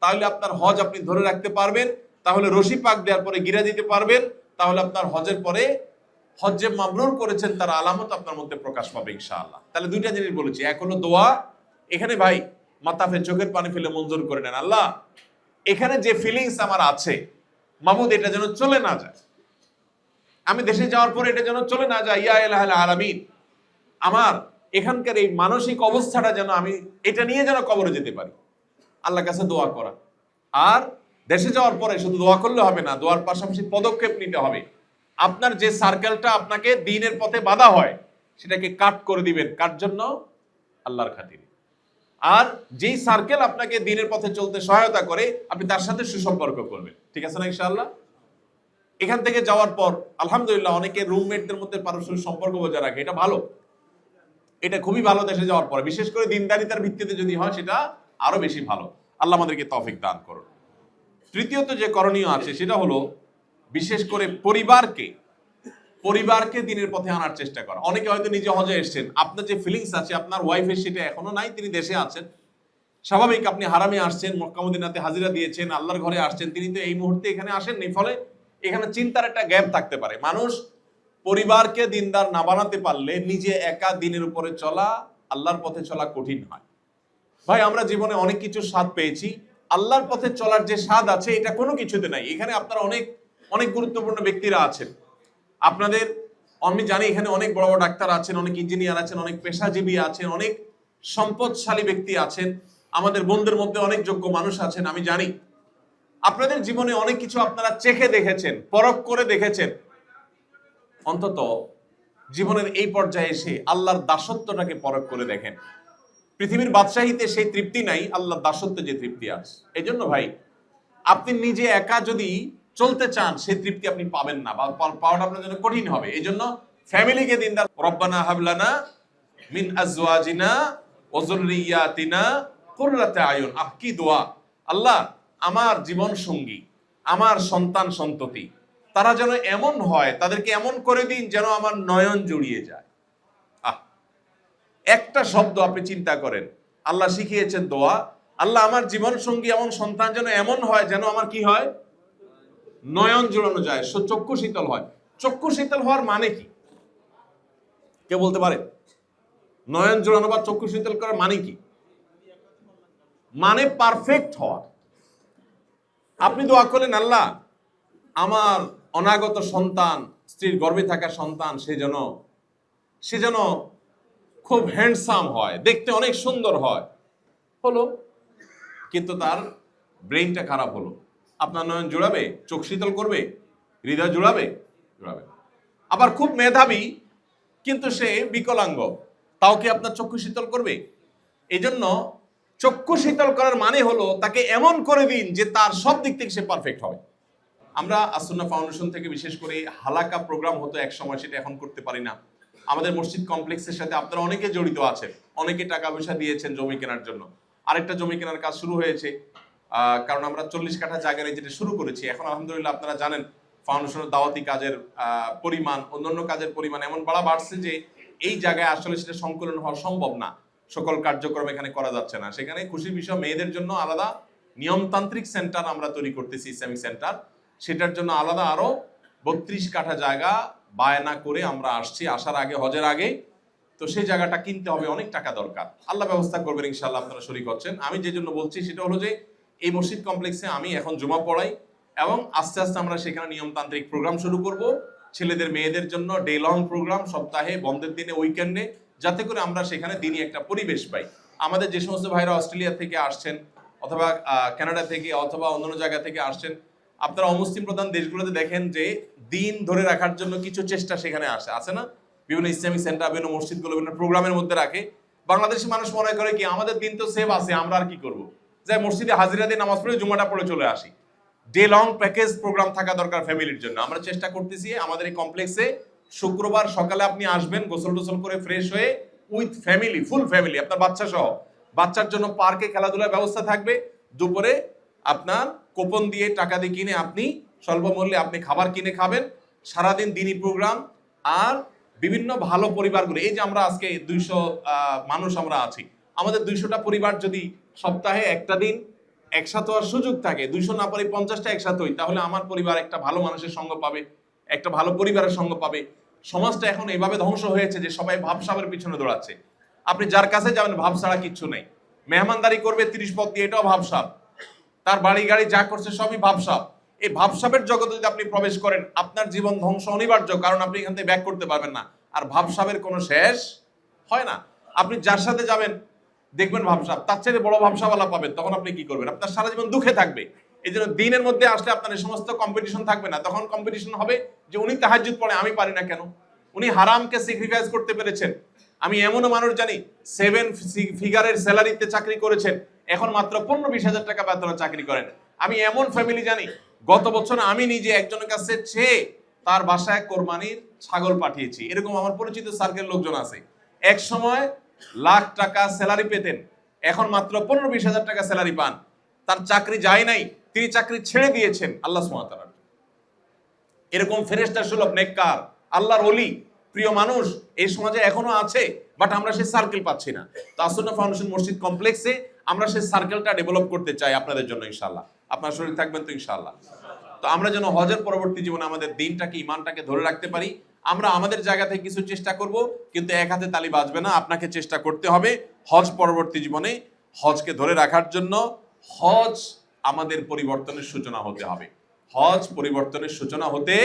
তাহলে আপনার হজ আপনি ধরে রাখতে পারবেন। তাহলে রশি পাক দেওয়ার পরে গিরা দিতে পারবেন। তাহলে আপনার হজের পরে হজ্জে মাবরুর করেছেন তার আলামত আপনার মধ্যে প্রকাশ পাবে ইনশাআল্লাহ। তাহলে দুইটা জিনিস বলেছি, এক হলো দোয়া। এখানে ভাই মাতাফে চোখের পানি ফেলে মঞ্জুর করে নেন, আল্লাহ এখানে যে ফিলিংস আমার আছে মাহমুদ, এটা যেন চলে না যায়। আমি দেশে যাওয়ার পরে এটা যেন চলে না যায়। ইয়া ইলাহাল আলামিন, আমার এখানকার এই মানসিক অবস্থাটা যেন আমি এটা নিয়ে যেন কবরে যেতে পারি। আল্লাহর কাছে দোয়া করা। আর দেশে যাওয়ার পরে শুধু দোয়া করলে হবে না, দোয়ার পাশাপাশি পদক্ষেপ নিতে হবে। আপনার যে সার্কেলটা আপনাকে দ্বীনের পথে বাধা হয় সেটাকে কাট করে দিবেন, কার জন্য? আল্লাহর খাতিরে। আর যেই সার্কেল আপনাকে দ্বীনের পথে চলতে সহায়তা করে আপনি তার সাথে সুসম্পর্ক করবেন। ঠিক আছে না ইনশাআল্লাহ? এখান থেকে যাওয়ার পর আলহামদুলিল্লাহ অনেকে রুমমেটদের মধ্যে পারস্পরিক সম্পর্ক বজায় রাখে, এটা ভালো, এটা খুবই ভালো। দেশে যাওয়ার পরে বিশেষ করে দিনদারিতার ভিত্তিতে যদি হয় সেটা আরো বেশি ভালো। আল্লাহ আমাদেরকে তৌফিক দান করুন। তৃতীয়ত যে করণীয় আছে সেটা হলো বিশেষ করে পরিবারকে দিনের পথে আনার চেষ্টা করা। অনেকে হয়তো নিজে হজে এসেছেন, আপনার যে ফিলিংস আছে আপনার ওয়াইফের সেটা এখনো নাই, তিনি দেশে আছেন। স্বাভাবিক, আপনি হারামে আসছেন, মক্কা মদিনাতে হাজিরা দিয়েছেন, আল্লাহর ঘরে আসছেন, তিনি তো এই মুহূর্তে এখানে আসেননি। ফলে এখানে চিন্তার একটা গ্যাপ থাকতে পারে। মানুষ পরিবারকে দিনদার না বানাতে পারলে নিজে একা দিনের উপরে চলা, আল্লাহর পথে চলা কঠিন হয়। ভাই আমরা জীবনে অনেক কিছু স্বাদ পেয়েছি, আল্লাহর পথে চলার যে স্বাদ আছে এটা কোনো কিছুতে নাই। এখানে আপনারা অনেক অনেক গুরুত্বপূর্ণ ব্যক্তিরা আছেন, আপনাদের আমি জানি এখানে অনেক বড় বড় ডাক্তার আছেন, অনেক ইঞ্জিনিয়ার আছেন, অনেক পেশাজীবী আছেন, অনেক সম্পদশালী ব্যক্তি আছেন, আমাদের বন্ধুদের মধ্যে অনেক যোগ্য মানুষ আছেন। আমি জানি আপনাদের জীবনে অনেক কিছু আপনারা চেখে দেখেছেন, পরখ করে দেখেছেন। অন্তত জীবনের এই পর্যায়ে এসে আল্লাহর দাসত্বটাকে পরখ করে দেখেন। পৃথিবীর বাদশাহীতে সেই তৃপ্তি নাই, আল্লাহর দাসত্বে যে তৃপ্তি আছে। এই জন্য ভাই আপনি নিজে একা যদি চলতে চান সেই তৃপ্তি আপনি পাবেন না, বা পাওয়াটা আপনার জন্য কঠিন হবে। এই জন্য ফ্যামিলিকে দিনদার। রব্বানা হাবলানা মিন আজওয়াজিনা ওয়া যুররিয়াতিনা কুররাতা আয়ুন। কি দোয়া! আল্লাহ আমার জীবন সঙ্গী, আমার সন্তান সন্ততি তারা যেন এমন হয়, তাদেরকে এমন করে দিন যেন আমার নয়ন জুড়িয়ে যায়। একটা শব্দ আপনি চিন্তা করেন, আল্লাহ শিখিয়েছেন দোয়া, আল্লাহ আমার জীবন সঙ্গী এমন সন্তান যেন এমন হয় যেন আমার কি হয়, নয়ন জুড়ানো যায়, চক্ষু শীতল হয়। চক্ষু শীতল হওয়ার মানে কি কেউ বলতে পারে? নয়ন জুড়ানো বা চক্ষু শীতল করার মানে কি? মানে পারফেক্ট হওয়া। আপনি দোয়া করলেন আল্লাহ আমার অনাগত সন্তান, স্ত্রীর গর্ভে থাকা সন্তান, সে যেন খুব হ্যান্ডসাম হয়, দেখতে অনেক সুন্দর হয়। হলো, কিন্তু তার ব্রেইনটা খারাপ হলো। আপনার নয়ন জুড়াবে? চোখ শীতল করবে? হৃদয় জুড়াবে? আবার খুব মেধাবী কিন্তু সে বিকলাঙ্গ, তাও কি আপনার চক্ষু শীতল করবে? এই জন্য চক্ষু শীতল করার মানে হলো তাকে এমন করে দিন যে তার সব দিক থেকে সে পারফেক্ট হবে। আমরা আসুন্নাহ ফাউন্ডেশন থেকে বিশেষ করে হালাকা প্রোগ্রাম হতো এক সময়, সেটা এখন করতে পারি না। আমাদের মসজিদ কমপ্লেক্সের সাথে আপনারা অনেকে জড়িত আছেন, অনেকে টাকা পয়সা দিয়েছেন জমি কেনার জন্য। আরেকটা জমি কেনার কাজ শুরু হয়েছে, কারণ আমরা 40 কাঠা জায়গায় যেটা শুরু করেছি। এখন আলহামদুলিল্লাহ আপনারা জানেন ফাউন্ডেশনের দাওয়াতি কাজের পরিমাণ, অন্যান্য কাজের পরিমাণ এমন বাড়ছে যে এই জায়গায় আসলে সেটা সংকলন হওয়া সম্ভব না, সকল কার্যক্রম এখানে করা যাচ্ছে না। সেখানে খুশির বিষয়, মেয়েদের জন্য আলাদা নিয়মতান্ত্রিক সেন্টার আমরা তৈরি করতেছি, ইসলামিক সেন্টার। সেটার জন্য আলাদা আরো 32 কাঠা জায়গা বায়না করে আমরা আসছি, আসার আগে, হজের আগে। তো সেই জায়গাটা কিনতে হবে, অনেক টাকা দরকার। আল্লাহ ব্যবস্থা করবেন ইনশাআল্লাহ, আপনারা শরীক হচ্ছেন। আমি যে জন্য বলছি সেটা হলো যে এই মসজিদ কমপ্লেক্সে আমি এখন জুমা পড়াই এবং আস্তে আস্তে আমরা সেখানে নিয়মতান্ত্রিক প্রোগ্রাম শুরু করব। ছেলেদের মেয়েদের জন্য ডে লং প্রোগ্রাম, সপ্তাহে বন্ধের দিনে উইকেন্ডে, যাতে করে আমরা সেখানে দিনই একটা পরিবেশ পাই। আমাদের যে সমস্ত ভাইরা অস্ট্রেলিয়া থেকে আসছেন অথবা কানাডা থেকে অথবা অন্যান্য জায়গা থেকে আসছেন, আপনারা অমুসলিম প্রধান দেশগুলোতে দেখেন যে দিন ধরে রাখার জন্য কিছু চেষ্টা সেখানে আছে না, বিভিন্ন ইসলামিক সেন্টার, বিভিন্ন মসজিদগুলো বিভিন্ন প্রোগ্রামের মধ্যে রাখে। বাংলাদেশি মানুষ মনে করে কি আমাদের দিন তো সেভ আছে, আমরা আর কি করবো, যাই মসজিদে হাজিরা দিয়ে নামাজ পড়ে জুমাটা পড়ে চলে আসি। ডে লং প্যাকেজ প্রোগ্রাম থাকা দরকার ফ্যামিলির জন্য। আমরা চেষ্টা করতেছি আমাদের এই কমপ্লেক্সে শুক্রবার সকালে আপনি আসবেন গোসল টোসল করে ফ্রেশ হয়ে উইথ ফ্যামিলি, ফুল ফ্যামিলি, আপনার বাচ্চা সহ। বাচ্চার জন্য পার্কে খেলাধুলার ব্যবস্থা থাকবে। দুপুরে আপনার কুপন দিয়ে টাকা দিয়ে কিনে আপনি স্বল্প মূল্যে আপনি খাবার কিনে খাবেন। সারাদিন দিনই প্রোগ্রাম। আর বিভিন্ন ভালো পরিবারগুলো, এই যে আমরা আজকে 200 মানুষ আমরা আছি, আমাদের 200টা পরিবার যদি সপ্তাহে একটা দিন একসাথে হওয়ার সুযোগ থাকে, 200 না পারি 50টা একসাথে হই, তাহলে আমার পরিবার একটা ভালো মানুষের সঙ্গ পাবে, একটা ভালো পরিবারের সঙ্গ পাবে। সমাজটা এখন এইভাবে ধ্বংস হয়েছে যে সবাই ভাবসাবের পিছনে দৌড়াচ্ছে। আপনি যার কাছে যাবেন ভাব ছাড়া কিচ্ছু নেই। মেহমানদারি করবে 30 পদ দিয়ে, এটাও ভাবসাব। তার বাড়ি গাড়ি যা করছে সবই ভাবসাব। এই ভাবসাবের জগতে যদি আপনি প্রবেশ করেন, আপনার জীবন ধ্বংস অনিবার্য, কারণ আপনি এখান থেকে ব্যাক করতে পারবেন না। আর ভাবসাবের কোনো শেষ হয় না। আপনি যার সাথে যাবেন দেখবেন ভাবসাব, তার চেয়ে বড় ভাবসাওয়ালা পাবেন, তখন আপনি কি করবেন? আপনার সারা জীবন দুঃখে থাকবে। এই জন্য দিনের মধ্যে আসলে আপনার এই সমস্ত কম্পিটিশন থাকবে না। তখন কম্পিটিশন হবে যে উনি তাহাজ্জুদ পড়ে, আমি পারি না কেন? উনি হারামকে স্যাক্রিফাইস করতে পেরেছেন। আমি এমনও মানুষ জানি 7 ফিগারের স্যালারিতে চাকরি করেছেন, এখন মাত্র 15-20 হাজার টাকা বেতনে চাকরি করেন। আমি এমন ফ্যামিলি জানি, গত বছর আমি নিজে একজনের কাছে চেয়ে তার বাসায় কোরবানির ছাগল পাঠিয়েছি। এরকম আমার পরিচিত সার্কেল লোকজন আছে। এক সময় লাখ টাকা স্যালারি পেতেন, এখন মাত্র 15-20 হাজার টাকা স্যালারি পান। তার চাকরি যায় নাই, তিনি চাকরি ছেড়ে দিয়েছেন আল্লাহ সুবহানাহু ওয়া তাআলা। এরকম ফেরেশতা সুলভ নেককার আল্লাহর ওলি প্রিয় মানুষ এই সমাজে এখনো আছে, বাট আমরা সেই সার্কেল পাচ্ছি না। তো আসুন্নাহ ফাউন্ডেশন মসজিদ কমপ্লেক্সে আমরা সেই সার্কেলটা ডেভেলপ করতে চাই আপনাদের জন্য ইনশাআল্লাহ। আপনার শরীর থাকবেন তো ইনশাআল্লাহ। তো আমরা যেন হজের পরবর্তী জীবনে আমাদের দিনটাকে, ইমানটাকে ধরে রাখতে পারি। আমরা আমাদের জায়গা থেকে কিছু চেষ্টা করব, কিন্তু এক হাতে তালি বাজবে না। আপনাকে চেষ্টা করতে হবে হজ পরবর্তী জীবনে হজকে ধরে রাখার জন্য। হজ আমাদের পরিবর্তনের সূচনা হতে হবে। হজ পরিবর্তনের সূচনা হতে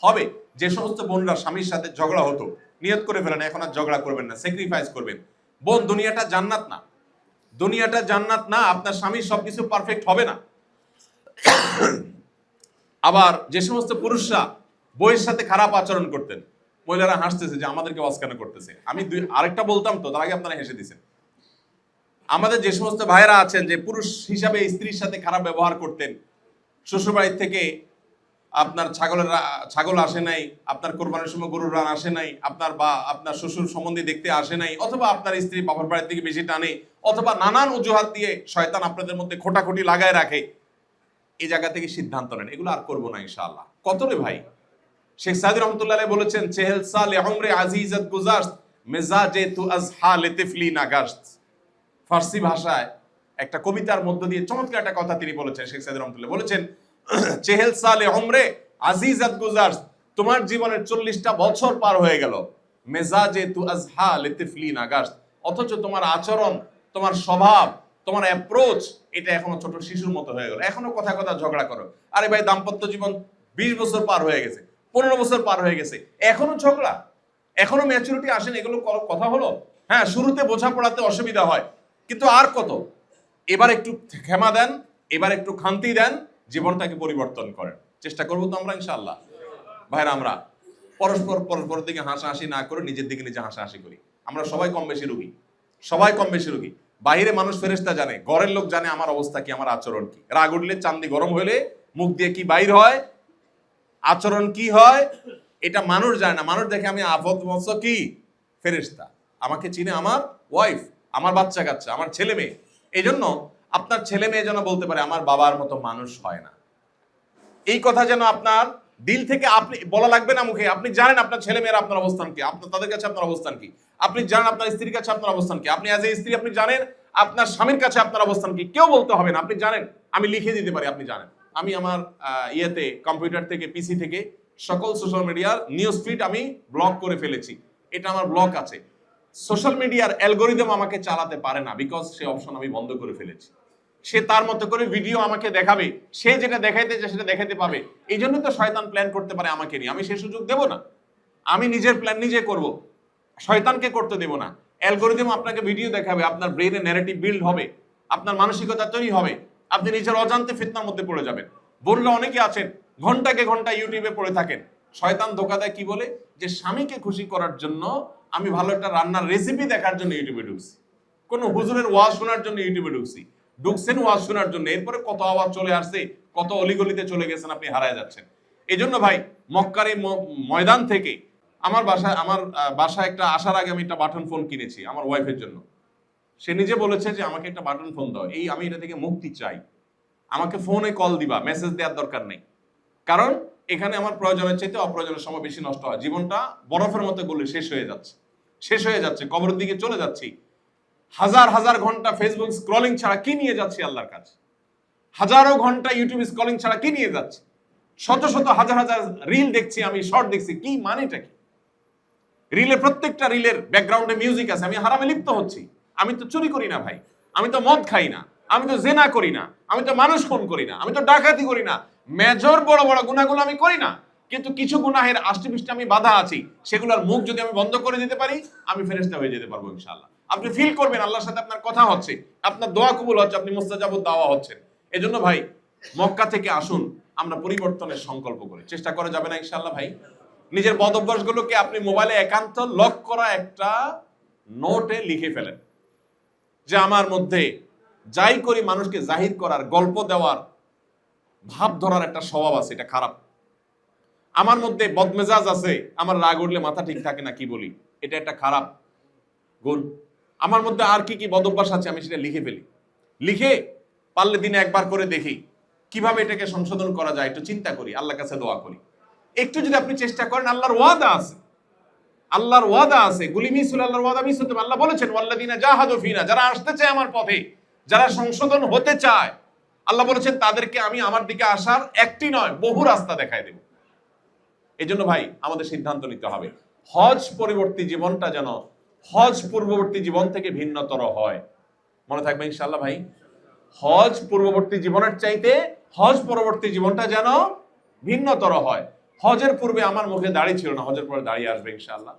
হবে। যে সমস্ত বোনরা স্বামীর সাথে ঝগড়া হতো, নিয়ত করে ফেলেন এখন আর ঝগড়া করবেন না, স্যাক্রিফাইস করবেন। বোন, দুনিয়াটা জান্নাত না, দুনিয়াটা জান্নাত না। আপনার স্বামীর সবকিছু পারফেক্ট হবে না। আবার যে সমস্ত পুরুষরা বইয়ের সাথে খারাপ আচরণ করতেন, মহিলারা হাসতেছে যে আমাদেরকে ওয়াজ কেন করতেছে। আমি আরেকটা বলতাম তো, তার আগে আপনারা হেসে দিয়েছেন। আমাদের যে সমস্ত ভাইয়েরা আছেন যে পুরুষ হিসাবে স্ত্রীর সাথে খারাপ ব্যবহার করতেন, শ্বশুরবাড়ির থেকে আপনার ছাগল আসে নাই, আপনার কোরবানির সময় গরুর রান আসে নাই, আপনার শ্বশুর সম্বন্ধে দেখতে আসে নাই, অথবা আপনার স্ত্রী বাবার বাড়ির থেকে বেশি টানে, অথবা নানান অজুহাত দিয়ে শয়তান আপনাদের মধ্যে খোটাখুটি লাগায় রাখে, এই জায়গা থেকে সিদ্ধান্ত নেন এগুলো আর করবো না ইনশাআল্লাহ। কত রে ভাই, শেখ সাদি রহমতুল্লাহ আলাইহি বলেছেন, চেহেল সাল উমরে আজিজত গুজারত মেজাজে তু আজহা লিতিফলি নাগাশত। ফার্সি ভাষায় একটা কবিতার মধ্য দিয়ে চমৎকার একটা কথা তিনি বলেছেন। শেখ সাদি রহমতুল্লাহ বলেছেন, চেহেল সালে উমরে আজিজত গুজারত, তোমার জীবনের 40টা বছর পার হয়ে গেল, মেজাজে তু আজহা লিতিফলি নাগাশত, অথচ তোমার আচরণ, তোমার স্বভাব, তোমার অ্যাপ্রোচ এটা এখনো ছোট শিশুর মতো হয়ে গেল। এখনো কথা কথা ঝগড়া করো। আরে ভাই, দাম্পত্য জীবন 20 বছর পার হয়ে গেছে, 15 বছর পার হয়ে গেছে, এখনো ঝগড়া, এখনো ম্যাচুরিটি আসেন, এগুলো কথা হলো? হ্যাঁ, শুরুতে বোঝাপড়াতে অসুবিধা হয়, কিন্তু আর কত? এবার একটু ক্ষমা দেন, এবার একটু খান্তি দেন, জীবনটাকে পরিবর্তন করেন। চেষ্টা করবো তো আমরা ইনশাআল্লাহ। ভাইরা, আমরা পরস্পর দিকে হাসাহাসি না করে নিজের দিকে নিজে হাসাহাসি করি। আমরা সবাই কম বেশি রুগী, সবাই কম বেশি রুগী। বাহিরে মানুষ ফেরেশতা জানে, ঘরের লোক জানে আমার অবস্থা কি, আমার আচরণ কি। রাগ উঠলে, চান্দি গরম হলে মুখ দিয়ে কি বাইর হয়, আচরণ কি হয়, এটা মানুষ জানে না। মানুষ দেখে আমি আফত মৎস কি ফেরেশতা, আমাকে চিনে আমার ওয়াইফ, আমার বাচ্চা কাচ্চা, আমার ছেলে মেয়ে। এই জন্য আপনার ছেলে মেয়ে যেন বলতে পারে আমার বাবার মতো মানুষ হয় না। এই কথা যেন আপনার দিল থেকে, আপনি বলা লাগবে না মুখে, আপনি জানেন আপনার ছেলে মেয়েরা আপনার অবস্থান কি, আপনার তাদের কাছে আপনার অবস্থান কি, আপনি জানেন আপনার স্ত্রীর কাছে আপনার অবস্থান কি, আপনি অ্যাজ এ স্ত্রী আপনি জানেন আপনার স্বামীর কাছে আপনার অবস্থান কি। কেউ বলতে হবে না, আপনি জানেন। আমি লিখে দিতে পারি, আপনি জানেন। আমি আমার কম্পিউটার থেকে, পিসি থেকে সকল সোশ্যাল মিডিয়ার নিউজ ফিড আমি ব্লক করে ফেলেছি। এটা আমার ব্লক আছে। সোশ্যাল মিডিয়ার অ্যালগোরিদম আমাকে চালাতে পারে না, বিকজ সে অপশন আমি বন্ধ করে ফেলেছি। সে তার মতো করে ভিডিও আমাকে দেখাবে, সে যেটা দেখাইতে চায় সেটা দেখাইতে পাবে। এই জন্য তো শয়তান প্ল্যান করতে পারে আমাকে নিয়ে, আমি সে সুযোগ দেব না। আমি নিজের প্ল্যান নিজে করব, শয়তানকে করতে দেব না। অ্যালগরিদম আপনাকে ভিডিও দেখাবে, আপনার ব্রেইনে ন্যারেটিভ বিল্ড হবে, আপনার মানসিকতা তৈরি হবে, আপনি নিজের অজান্তে ফিতনার মধ্যে পড়ে যাবেন। বললে অনেকে আছেন ঘন্টাকে ঘন্টা ইউটিউবে পড়ে থাকেন। শয়তান ধোকা দেয় কি বলে, যে স্বামীকে খুশি করার জন্য আমি ভালো একটা রান্নার রেসিপি দেখার জন্য ইউটিউবে ঢুকছি, কোন হুজুরের ওয়াজ শোনার জন্য ইউটিউবে ঢুকছেন ওয়াজ শোনার জন্য, এরপরে কত আওয়াজ চলে আসছে, কত অলিগলিতে চলে গেছেন, আপনি হারায় যাচ্ছেন। এই জন্য ভাই, মক্কার এই ময়দান থেকে আমার বাসায় একটা আসার আগে আমি একটা বাটন ফোন কিনেছি আমার ওয়াইফের জন্য। সে নিজে বলেছে যে আমাকে একটা বাটন ফোন দাও, এই আমি এটা থেকে মুক্তি চাই, আমাকে ফোনে কল দিবা, মেসেজ দেওয়ার দরকার নেই। কারণ এখানে আমার প্রয়োজনের চাইতে অপ্রয়োজনের সময় বেশি নষ্ট হয়, জীবনটা বরফের মতো গলে শেষ হয়ে যাচ্ছে, কবরের দিকে চলে যাচ্ছি। হাজার হাজার ঘন্টা ফেসবুক স্ক্রলিং ছাড়া কি নিয়ে যাচ্ছি আল্লাহর কাছে? হাজারো ঘন্টা ইউটিউব স্ক্রলিং ছাড়া কি নিয়ে যাচ্ছে? শত শত হাজার হাজার রিল দেখছি আমি, শর্ট দেখছি, কি মানেটা কি? রিলের প্রত্যেকটা রিলের ব্যাকগ্রাউন্ডে মিউজিক আছে, আমি হারামে লিপ্ত হচ্ছি। আমি তো চুরি করি না ভাই, আমি তো মদ খাই না, আমি তো জেনা করি না, আমি তো মানুষ খুন করি না, আমি তো ডাকাতি করি না, মেজর বড় বড় গুনাহগুলো আমি করি না। কিন্তু কিছু গুনাহের আষ্টেপৃষ্ঠে আমি বাধা আছি, সেগুলোর মুখ যদি আমি বন্ধ করে দিতে পারি, আমি ফেরেশতা হয়ে যেতে পারবো ইনশাআল্লাহ। আপনি ফিল করবেন আল্লাহর সাথে আপনার কথা হচ্ছে, আপনার দোয়া কবুল হচ্ছে, আপনি মুস্তাজাবুদ দাওয়া হচ্ছেন। এজন্য ভাই, মক্কা থেকে আসুন, আমরা পরিবর্তনের সংকল্প করি, চেষ্টা করা যাবে না ইনশাআল্লাহ ভাই? নিজের বদ অভ্যাসগুলোকে আপনি মোবাইলে একান্ত লক করা একটা নোটে লিখে ফেলেন, যে আমার মধ্যে যাই করি মানুষকে জাহির করার, গল্প দেওয়ার, ভাব ধরার একটা স্বভাব আছে, এটা খারাপ। আমার মধ্যে বদমেজাজ আছে, আমার রাগ উঠলে মাথা ঠিক থাকে না, কি বলি, এটা একটা খারাপ গুণ। আমার মধ্যে আর কি কি বদ অভ্যাস আছে আমি সেটা লিখে ফেলি, লিখে পারলে দিনে একবার করে দেখি কিভাবে এটাকে সংশোধন করা যায়, একটু চিন্তা করি, আল্লাহর কাছে দোয়া করি। একটু যদি আপনি চেষ্টা করেন, আল্লাহর ওয়াদা আছে, গুলি মিস হলে আল্লাহর ওয়াদা মিস হতে পারে। আল্লাহ বলেছেন ওয়াল্লাযিনা জাহাদু ফিনা, যারা আসতে চায় আমার পথে, যারা সংশোধন হতে চায়, আল্লাহ বলেছেন তাদেরকে আমি আমার দিকে আসার একটি নয় বহু রাস্তা দেখায় দেব। এই জন্য ভাই, আমাদের সিদ্ধান্ত নিতে হবে, হজ পরবর্তী জীবনটা যেন হজ পূর্ববর্তী জীবন থেকে ভিন্নতর হয়। মনে থাকবে ইনশাআল্লাহ ভাই? হজ পূর্ববর্তী জীবনের চাইতে হজ পরবর্তী জীবনটা যেন ভিন্নতর হয়। হজের পূর্বে আমার মুখে দাড়ি ছিল না, হজের পরে দাড়ি আসবে ইনশাআল্লাহ।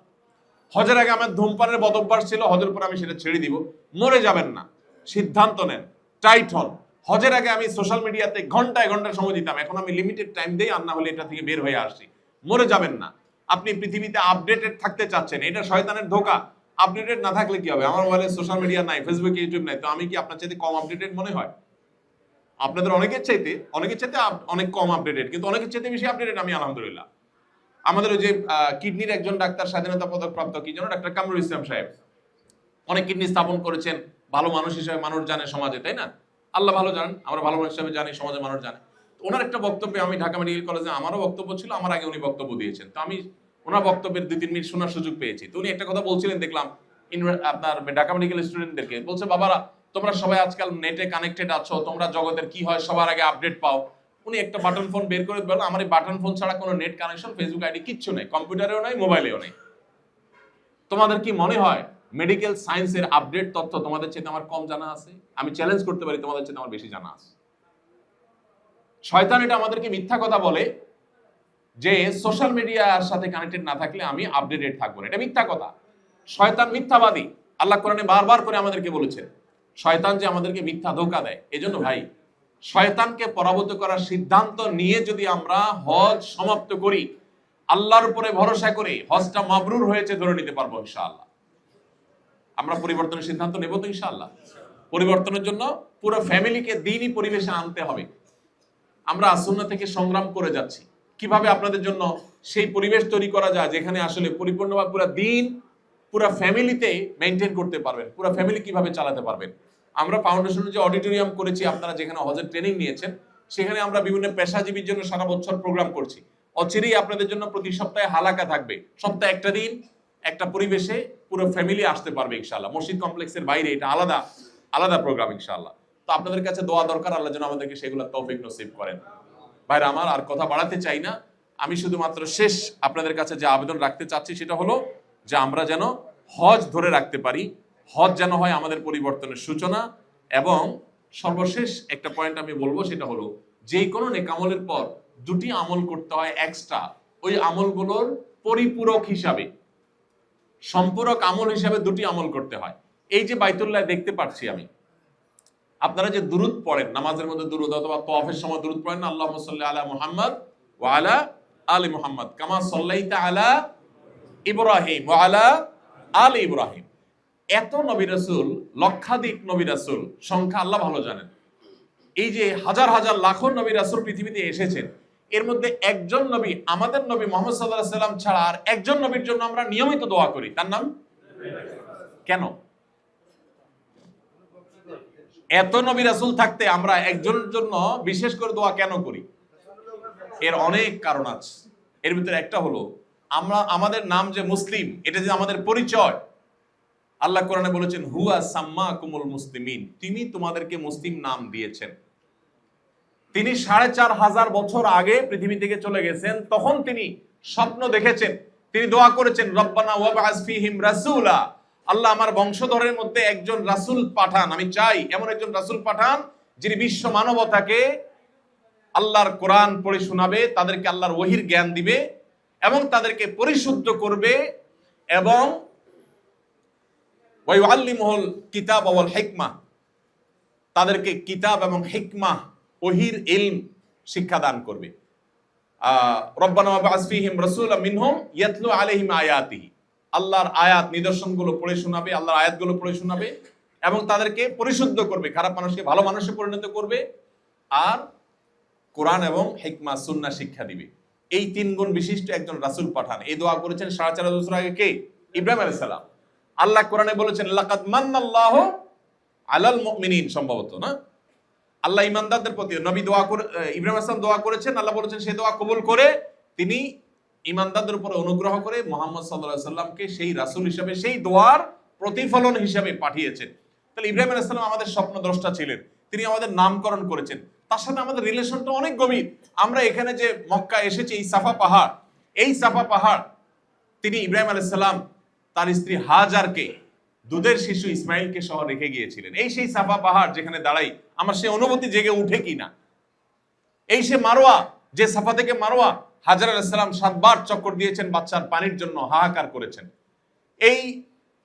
হজের আগে আমার ধূমপানের বদ অভ্যাস ছিল, হজের পরে আমি সেটা ছেড়ে দিব। মরে যাবেন না, সিদ্ধান্ত নেন, টাইট হন। হজের আগে আমি সোশ্যাল মিডিয়াতে ঘন্টায় ঘন্টা সময় দিতাম, এখন আমি লিমিটেড টাইম দেই, আর না হলে এটা থেকে বের হয়ে আসছি। মরে যাবেন না, আপনি পৃথিবীতে আপডেটেড থাকতে চাচ্ছেন, এটা শয়তানের ধোকা। আপডেটেড না থাকলে কি হবে? আমার মোবাইলে সোশ্যাল মিডিয়া নাই, ফেসবুক, ইউটিউব নাই, তো আমি কি আপনার চাইতে কম আপডেটেড মনে হয়? আপনাদের অনেকের চাইতে অনেক কম আপডেটেড, কিন্তু অনেকের চাইতে বেশি আপডেটেড আমি, আলহামদুলিল্লাহ। আমাদের ওই যে কিডনির একজন ডাক্তার, স্বাধীনতা পদক প্রাপ্ত কি যেন, ডাক্তার কামরুল ইসলাম সাহেব, অনেক কিডনি স্থাপন করেছেন, ভালো মানুষ হিসেবে মানুষ জানে সমাজে, তাই না? আল্লাহ ভালো জানেন, আমরা ভালো মানুষ হিসেবে জানি, সমাজে মানুষ জানে। ওনার একটা বক্তব্যে, আমি ঢাকা মেডিকেল কলেজে আমারও বক্তব্য ছিল, আমার আগে উনি বক্তব্য দিয়েছেন, তো আমি ওনার বক্তব্যের 2-3 মিনিট শোনার সুযোগ পেয়েছি। তো উনি একটা কথা বলছিলেন, দেখলাম আপনার ঢাকা মেডিকেল স্টুডেন্টদেরকে বলছে, বাবারা তোমরা সবাই আজকাল নেটে কানেক্টেড আছো, তোমরা জগতের কি হয় সবার আগে আপডেট পাও। উনি একটা বাটন ফোন বের করে বলল, আমার এই বাটন ফোন ছাড়া কোনো নেট কানেকশন, ফেসবুক আইডি কিচ্ছু নেই, কম্পিউটারেও নাই, মোবাইলেও নেই। তোমাদের কি মনে হয় মেডিকেল সায়েন্সের আপডেট তথ্য তোমাদের চেয়ে আমার কম জানা আছে? আমি চ্যালেঞ্জ করতে পারি তোমাদের চেয়ে আমার বেশি জানা আছে। শয়তান এটা আমাদেরকে মিথ্যা কথা বলে যে সোশ্যাল মিডিয়ার সাথে কানেক্টেড না থাকলে আমি আপডেটেড থাকবো না, এটা মিথ্যা কথা। শয়তান মিথ্যাবাদী, আল্লাহ কোরআনে বারবার করে আমাদেরকে বলেছেন শয়তান যে আমাদেরকে মিথ্যা ধোঁকা দেয়। এজন্য ভাই, শয়তানকে পরাভূত করার সিদ্ধান্ত নিয়ে যদি আমরা হজ সমাপ্ত করি, আল্লাহর উপরে ভরসা করে হজটা মাবরুর হয়েছে ধরে নিতে পারবো ইনশাআল্লাহ। আমরা পরিবর্তনের সিদ্ধান্ত নেব তো ইনশাআল্লাহ? পরিবর্তনের জন্য পুরো ফ্যামিলিকে দ্বীনি পরিবেশে আনতে হবে। আমরা সুন্নাহ থেকে সংগ্রাম করে যাচ্ছি, কিভাবে আপনাদের জন্য সেই পরিবেশ তৈরি করা যায় যেখানে আসলে পরিপূর্ণভাবে পুরো দিন পুরো ফ্যামিলিতে মেইনটেইন করতে পারবেন, পুরো ফ্যামিলি কিভাবে চালাতে পারবেন। আমরা ফাউন্ডেশনের যে অডিটোরিয়াম করেছি, আপনারা যেখানে হজের ট্রেনিং নিয়েছেন, সেখানে আমরা বিভিন্ন পেশাজীবীর জন্য সারা বছর প্রোগ্রাম করছি। অচিরেই আপনাদের জন্য প্রতি সপ্তাহে হালাকা থাকবে, সপ্তাহে একটা দিন একটা পরিবেশে পুরো ফ্যামিলি আসতে পারবে ইনশাআল্লাহ। মসজিদ কমপ্লেক্সের বাইরে এটা আলাদা আলাদা প্রোগ্রাম ইনশাআল্লাহ। তো আপনাদের কাছে দোয়া দরকার, আল্লাহ যেন আমাদেরকে সেগুলো তৌফিক নসিব করেন। ভাইরা আমার, আর কথা বাড়াতে চাই না, আমি শুধুমাত্র শেষ আপনাদের কাছে যে আবেদন রাখতে চাচ্ছি সেটা হলো যে আমরা যেন হজ ধরে রাখতে পারি, হজ যেন হয় আমাদের পরিবর্তনের সূচনা, এবং সর্বশেষ একটা পয়েন্ট আমি বলবো, সেটা হলো যে কোনো নেক আমলের পর দুটি আমল করতে হয় এক্সট্রা, ওই আমলগুলোর পরিপূরক হিসাবে, সম্পূরক আমল হিসাবে দুটি আমল করতে হয়। এই যে বাইতুল্লাহ দেখতে পাচ্ছি আমি, আপনারা যে দুরুদ পড়েন নামাজের মধ্যে, দুরুদ অথবা তাওয়াফের সময় দুরুদ পড়েন না, আল্লাহুম্মা সাল্লি আলা মুহাম্মদ ওয়া আলা আলি মুহাম্মদ কামা সাল্লাইতা আলা ইব্রাহিম ওয়া আলা আলি ইব্রাহিম। এত নবী রাসূল, লক্ষাধিক নবী রাসূল, সংখ্যা আল্লাহ ভালো জানেন। এই যে হাজার হাজার লাখো নবী রাসূল পৃথিবীতে এসেছেন, এর মধ্যে একজন নবী, আমাদের নবী মুহাম্মদ সাল্লাল্লাহু আলাইহি সাল্লাম ছাড়া আর একজন নবীর জন্য আমরা নিয়মিত দোয়া করি, তার নাম কেন? এত নবী রাসূল থাকতে আমরা একজনের জন্য বিশেষ করে দোয়া কেন করি? এর অনেক কারণ আছে। এর ভিতরে একটা হলো, আমরা, আমাদের নাম যে মুসলিম, এটা যে আমাদের পরিচয়। আল্লাহ কোরআনে বলেছেন হুয়া সাম্মাকুমুল মুসলিমিন, তিনি তোমাদেরকে মুসলিম নাম দিয়েছেন। তিনি 4500 বছর আগে পৃথিবী থেকে চলে গেছেন, তখন তিনি স্বপ্ন দেখেছেন, তিনি দোয়া করেছেন রব্বানা ওয়াবআস ফীহিম রাসূলা, আল্লাহ আমার বংশধরের মধ্যে একজন রাসূল পাঠান, আমি চাই এমন একজন রাসূল পাঠান যিনি বিশ্ব মানবতাকে আল্লাহর কোরআন পড়ে শোনাবে, তাদেরকে আল্লাহর ওহীর জ্ঞান দিবে এবং তাদেরকে পরিশুদ্ধ করবে এবং ওয়ায়ুআল্লিমুহুল কিতাব ওয়াল হিকমা, তাদেরকে কিতাব এবং হিকমা, ওহীর ইলম শিক্ষা দান করবে। রব্বানা ওয়াবআস ফীহিম রাসূলাম মিনহুম ইয়াতলু আলাইহিম আয়াতিহি, আল্লাহর আয়াত নিদর্শনগুলো পড়ে শোনাবে, আল্লাহর আয়াতগুলো পড়ে শোনাবে এবং তাদেরকে পরিশুদ্ধ করবে, খারাপ মানুষকে ভালো মানুষে পরিণত করবে, আর কোরআন এবং হিকমা সুন্নাহ শিক্ষা দিবে। এই 3 গুণ বিশিষ্ট একজন রাসূল পাঠান। এই দোয়া করেছেন 4.5 বছর আগে কে? ইব্রাহিম আলাইহিস সালাম। আল্লাহ কোরআনে বলেছেন লাকাদ মান্নাল্লাহু আলাল মুমিনিন, সম্ভবত না, আল্লাহ ঈমানদারদের প্রতি নবী দোয়া করে, ইব্রাহিম আলাইহিস সালাম দোয়া করেছেন, আল্লাহ বলেছেন সেই দোয়া কবুল করে তিনি ঈমানদারদের উপর অনুগ্রহ করে মুহাম্মদ সাল্লাল্লাহু আলাইহি সাল্লামকে সেই রাসূল হিসেবে, সেই দোয়ার প্রতিফলন হিসেবে পাঠিয়েছেন। তাহলে ইব্রাহিম আলাইহিস সালাম আমাদের স্বপ্নদ্রষ্টা ছিলেন, তিনি আমাদের নামকরণ করেছেন, তার সাথে আমাদের রিলেশনটা অনেক গভীর। আমরা এখানে যে মক্কা এসেছি, এই সাফা পাহাড়, এই সাফা পাহাড় তিনি ইব্রাহিম আলাইহিস সালাম তার স্ত্রী হাজারকে, দুধের শিশু ইসমাইলকে সহ রেখে গিয়েছিলেন। এই সেই সাফা পাহাড় যেখানে দাঁড়াই আমার সেই অনুভূতি জেগে উঠে কিনা। এই সে মারোয়া, যে সাফা থেকে মারোয়া হাজার আলাইহিস সালাম 7 বার চক্কর দিয়েছেন, বাচ্চার পানির জন্য হাহাকার করেছেন। এই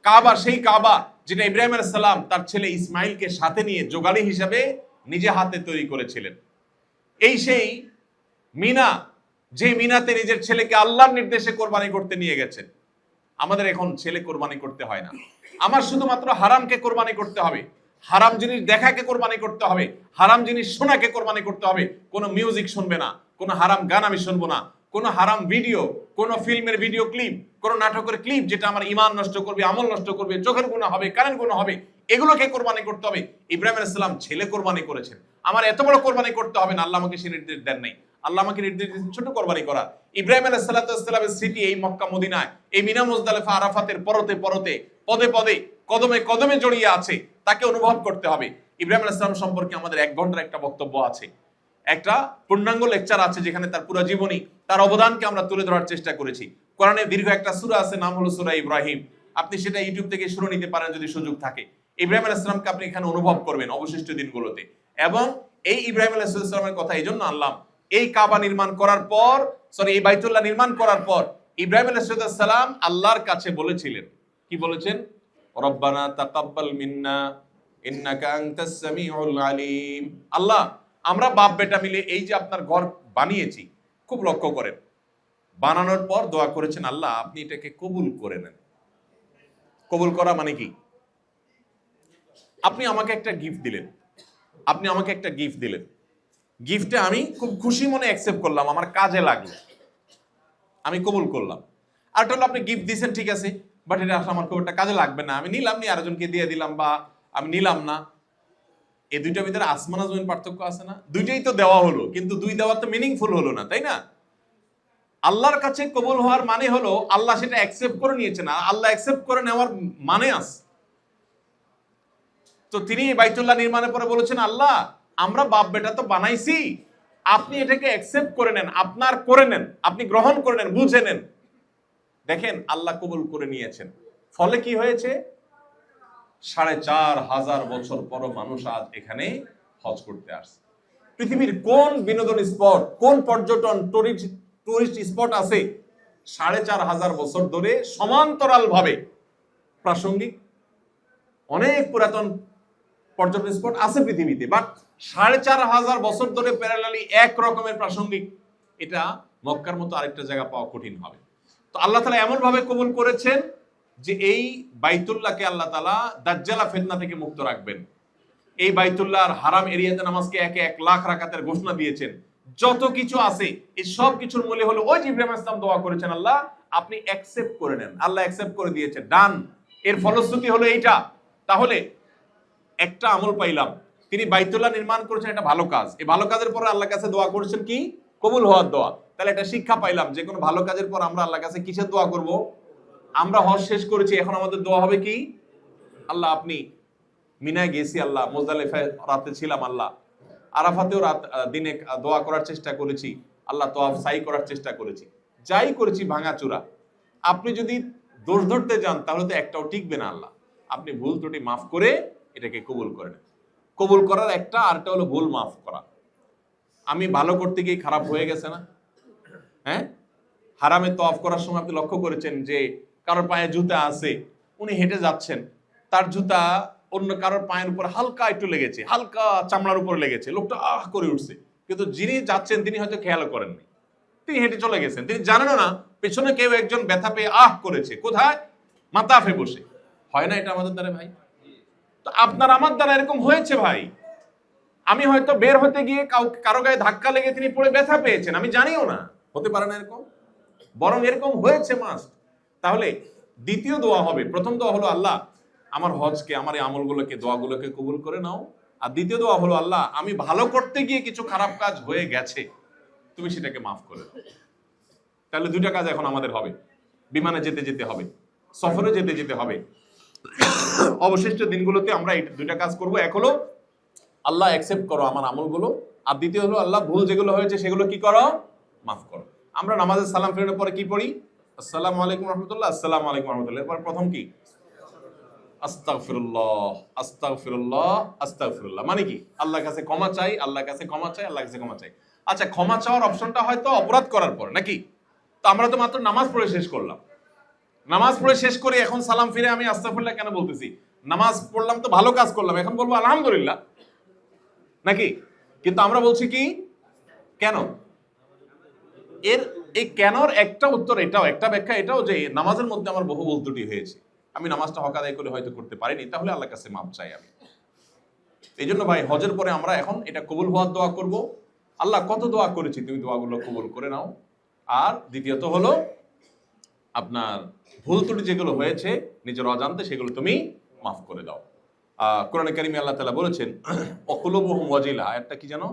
কাবা, সেই কাবা যেটা ইব্রাহিম আলাইহিস সালাম তার ছেলে ইসমাইলকে সাথে নিয়ে জোগালি হিসাবে নিজে হাতে তৈরি করেছিলেন। এই সেই মিনা, যে মিনাতে নিজের ছেলেকে আল্লাহর নির্দেশে কোরবানি করতে নিয়ে গেছেন। আমাদের এখন ছেলে কোরবানি করতে হয় না, আমার শুধুমাত্র হারামকে কোরবানি করতে হবে, হারাম জিনিস দেখাকে কোরবানি করতে হবে, হারাম জিনিস শোনাকে কোরবানি করতে হবে। কোনো মিউজিক শুনবে না, কোনো হারাম গান আমি শুনবো না, কোনো হারাম ভিডিও, কোনো ফিল্মের ভিডিও ক্লিপ, কোনো নাটকের ক্লিপ যেটা আমার ঈমান নষ্ট করবে, আমল নষ্ট করবে, চোখের গুনাহ হবে, কানের গুনাহ হবে, এগুলোকে কোরবানি করতে হবে। ইব্রাহিম আলাইহিস সালাম ছেলে কোরবানি করেছেন, আমার এত বড় কোরবানি করতে হবে না, আল্লাহ আমাকে সে নির্দেশ দেন নাই। আল্লাহ আমাকে নির্দেশ দিয়েছেন ছোট কোরবানি করা। ইব্রাহিম আলাইহিস সালামের স্মৃতি এই মক্কা মদিনায়, এই মিনা মুজদালিফা আরাফাতের পরতে পরতে, পদে পদে, কদমে কদমে জড়িয়ে আছে, তাকে অনুভব করতে হবে। ইব্রাহিম আলাইহিস সালাম সম্পর্কে আমাদের 1 ঘন্টার একটা বক্তব্য আছে, একটা পূর্ণাঙ্গ লেকচার আছে, যেখানে তার পুরো জীবনী, তার অবদানকে আমরা তুলে ধরার চেষ্টা করেছি। কোরআনে দীর্ঘ একটা সূরা আছে, নাম হলো সূরা ইব্রাহিম। আপনি সেটা ইউটিউব থেকে শুনে নিতে পারেন যদি সুযোগ থাকে। ইব্রাহিম আলাইহিস সালামকে আপনি এখানে অনুভব করবেন অবশিষ্ট দিনগুলোতে। এবং এই ইব্রাহিম আলাইহিস সালামের কথা এই জন্য আনলাম, এই কাবা নির্মাণ করার পর, এই বাইতুল্লাহ নির্মাণ করার পর ইব্রাহিম আলাইহিস সালাম আল্লাহর কাছে বলেছিলেন, কি বলেছেন? রব্বানা তাকাব্বাল মিন্না ইন্নাকা আনতাস সামিউল আলিম। আল্লাহ, আমরা বাপ বেটা মিলে এই যে আপনার ঘর বানিয়েছি, খুব লক্ষ্য করেন, বানানোর পর দোয়া করেছেন আল্লাহ আপনি এটাকে কবুল করে নেন। কবুল করা মানে কি? আপনি আমাকে একটা গিফট দিলেন, আপনি আমাকে একটা গিফট দিলেন, গিফটে আমি খুব খুশি মনে অ্যাকসেপ্ট করলাম, আমার কাজে লাগলো, আমি কবুল করলাম। আর হলো আপনি গিফট দিয়েছেন, ঠিক আছে, বাট এটা আসলে আমার খুব একটা কাজে লাগবে না, আমি নিলাম, নি আরেকজনকে দিয়ে দিলাম, বা আমি নিলাম না। এই দুইটার ভিতরে আসমান আর জমিন পার্থক্য আছে না? দুইটাই তো দেওয়া হলো, কিন্তু দুই দেওয়া তো মিনিংফুল হলো না, তাই না? আল্লাহর কাছে কবুল হওয়ার মানে হলো আল্লাহ সেটা অ্যাকসেপ্ট করে নিয়েছেন, আর আল্লাহ অ্যাকসেপ্ট করে নেওয়ার মানে আছে। তো তিনি বাইতুল্লাহ নির্মাণের পরে বলেছেন আল্লাহ আমরা বাপ বেটা তো বানাইছি, আপনি এটাকে অ্যাকসেপ্ট করে নেন, আপনার করে নেন, আপনি গ্রহণ করে নেন, বুঝে নেন। দেখেন আল্লাহ কবুল করে নিয়েছেন, ফলে কি হয়েছে? 4,500 বছর পরও মানুষ আজ এখানে হজ করতে আসছে। পৃথিবীর কোন বিনোদন স্পট, কোন পর্যটন টুরিস্ট স্পট আছে 4,500 বছর ধরে সমান্তরাল ভাবে প্রাসঙ্গিক? অনেক পুরাতন পর্যটন স্পট আছে পৃথিবীতে, বাট 4,500 বছর ধরে প্যারালালি এক রকমের প্রাসঙ্গিক, এটা মক্কার মতো আরেকটা জায়গা পাওয়া কঠিন হবে। তো আল্লাহ তাআলা এমন ভাবে কবুল করেছেন যে এই বাইতুল্লাহকে আল্লাহ তাআলা দাজ্জালা ফিতনা থেকে মুক্ত রাখবেন। এই বাইতুল্লাহর হারাম এরিয়াতে নামাজকে 1 লাখ রাকাতের ঘোষণা দিয়েছেন। যত কিছু আছে এই সব কিছুর মূলে হলো ওই যে ইব্রাহিম আলাইহিস সালাম দোয়া করেছেন, আল্লাহ আপনি অ্যাকসেপ্ট করে নেন। আল্লাহ অ্যাকসেপ্ট করে দিয়েছে, ডান। এর ফলশ্রুতি হলো এইটা। তাহলে একটা আমল পাইলাম, তিনি বাইতুল্লাহ নির্মাণ করেছেন, এটা ভালো কাজ। এই ভালো কাজের পরে আল্লাহর কাছে দোয়া করেছেন কি? কবুল হওয়ার দোয়া। তাহলে একটা শিক্ষা পাইলাম, যে কোনো ভালো কাজের পর আমরা আল্লাহর কাছে কিসের দোয়া করব? আমরা হজ শেষ করেছি, এখন আমাদের দোয়া হবে কি? আল্লাহ আপনি মিনায় গেছি, আল্লাহ মুজদালিফায় রাতে ছিলাম, আল্লাহ আরাফাতেও দিনে দোয়া করার চেষ্টা করেছি, আল্লাহ তোয়াফ সাই করার চেষ্টা করেছি, যাই করেছি ভাঙাচোরা। আপনি যদি দোষ ধরতে যান তাহলে তো একটাও টিকবে না। আল্লাহ আপনি ভুল ত্রুটি মাফ করে এটাকে কবুল করেন। কবুল করার একটা, আরটা হলো ভুল মাফ করা। আমি ভালো করতে গিয়ে খারাপ হয়ে গেছে না? হ্যাঁ, হারামে তোয়াফ করার সময় আপনি লক্ষ্য করেছেন যে কারোর পায়ে জুতা আছে, উনি হেঁটে যাচ্ছেন, তার জুতা অন্য কারোর পায়ের উপর হালকা একটু লেগেছে, হালকা চামড়ার উপর লেগেছে, লোকটা আহ করে উঠছে, কিন্তু যিনি যাচ্ছেন তিনি হয়তো খেয়াল করেননি, তিনি হেঁটে চলে গেছেন, তিনি জানেনও না পেছনে কেউ একজন ব্যথা পেয়ে আহ করেছে। কোথায়? মাতাফে বসে। হয় না এটা আমাদের দ্বারা ভাই? তো আপনার আমার দ্বারা এরকম হয়েছে ভাই। আমি হয়তো বের হতে গিয়ে কারো গায়ে ধাক্কা লেগে তিনি পড়ে ব্যথা পেয়েছেন, আমি জানিও না। হতে পারে না এরকম? বরং এরকম হয়েছে মাস্ট। তাহলে দ্বিতীয় দোয়া হবে, প্রথম দোয়া হলো আল্লাহ আমার হজকে, আমার এই আমলগুলোকে, দোয়াগুলোকে কবুল করে নাও। আর দ্বিতীয় দোয়া হলো আল্লাহ আমি ভালো করতে গিয়ে কিছু খারাপ কাজ হয়ে গেছে, তুমি সেটাকে মাফ করে দাও। তাহলে দুইটা কাজ এখন আমাদের হবে। বিমানে যেতে যেতে হবে, সফরে যেতে যেতে হবে, অবশিষ্ট দিনগুলোতে আমরা এই দুইটা কাজ করব। এক হলো আল্লাহ অ্যাকসেপ্ট করো আমার আমলগুলো, আর দ্বিতীয় হলো আল্লাহ ভুল যেগুলো হয়েছে সেগুলো কি করো? মাফ করো। আমরা নামাজে সালাম ফেরানোর পরে কি পড়ি? আসসালামু আলাইকুম রাহমাতুল্লাহ, আসসালামু আলাইকুম রাহমাতুল্লাহ। এরপর প্রথম কি? আস্তাগফিরুল্লাহ, আস্তাগফিরুল্লাহ, আস্তাগফিরুল্লাহ। মানে কি? আল্লাহর কাছে ক্ষমা চাই, আল্লাহর কাছে ক্ষমা চাই, আল্লাহর কাছে ক্ষমা চাই। আচ্ছা, ক্ষমা চাওয়ার অপশনটা হয়তো অপরাধ করার পর, নাকি? তো আমরা তো মাত্র নামাজ পড়ে শেষ করলাম, নামাজ পড়ে শেষ করে এখন সালাম ফিরে আমি আস্তাগফিরুল্লাহ কেন বলতেছি? নামাজ পড়লাম তো ভালো কাজ করলাম, এখন বলবো আলহামদুলিল্লাহ, নাকি? কিন্তু আমরা বলছি কি কেন? এর এই কেনর একটা উত্তর এটাও, একটা ব্যাখ্যা এটাও যে নামাজের মধ্যে আমার বহু ভুল ত্রুটি হয়েছে, আমি নামাজটা হক আদায় করে হয়তো করতে পারিনি, তাহলে আল্লাহর কাছে মাপ চাই আমি। এই জন্য ভাই হজের পরে আমরা এখন এটা কবুল হওয়ার দোয়া করব। আল্লাহ কত দোয়া করেছি, তুমি দোয়াগুলো কবুল করে নাও। আর দ্বিতীয়ত হলো আপনার ভুল ত্রুটি যেগুলো হয়েছে নিজের অজান্তে, সেগুলো তুমি মাফ করে দাও। কোরআনে কারিমে আল্লাহ তাআলা বলেছেন ওয়াকুলুবুহুম ওয়াজিলা, আয়াতটা কি জানো?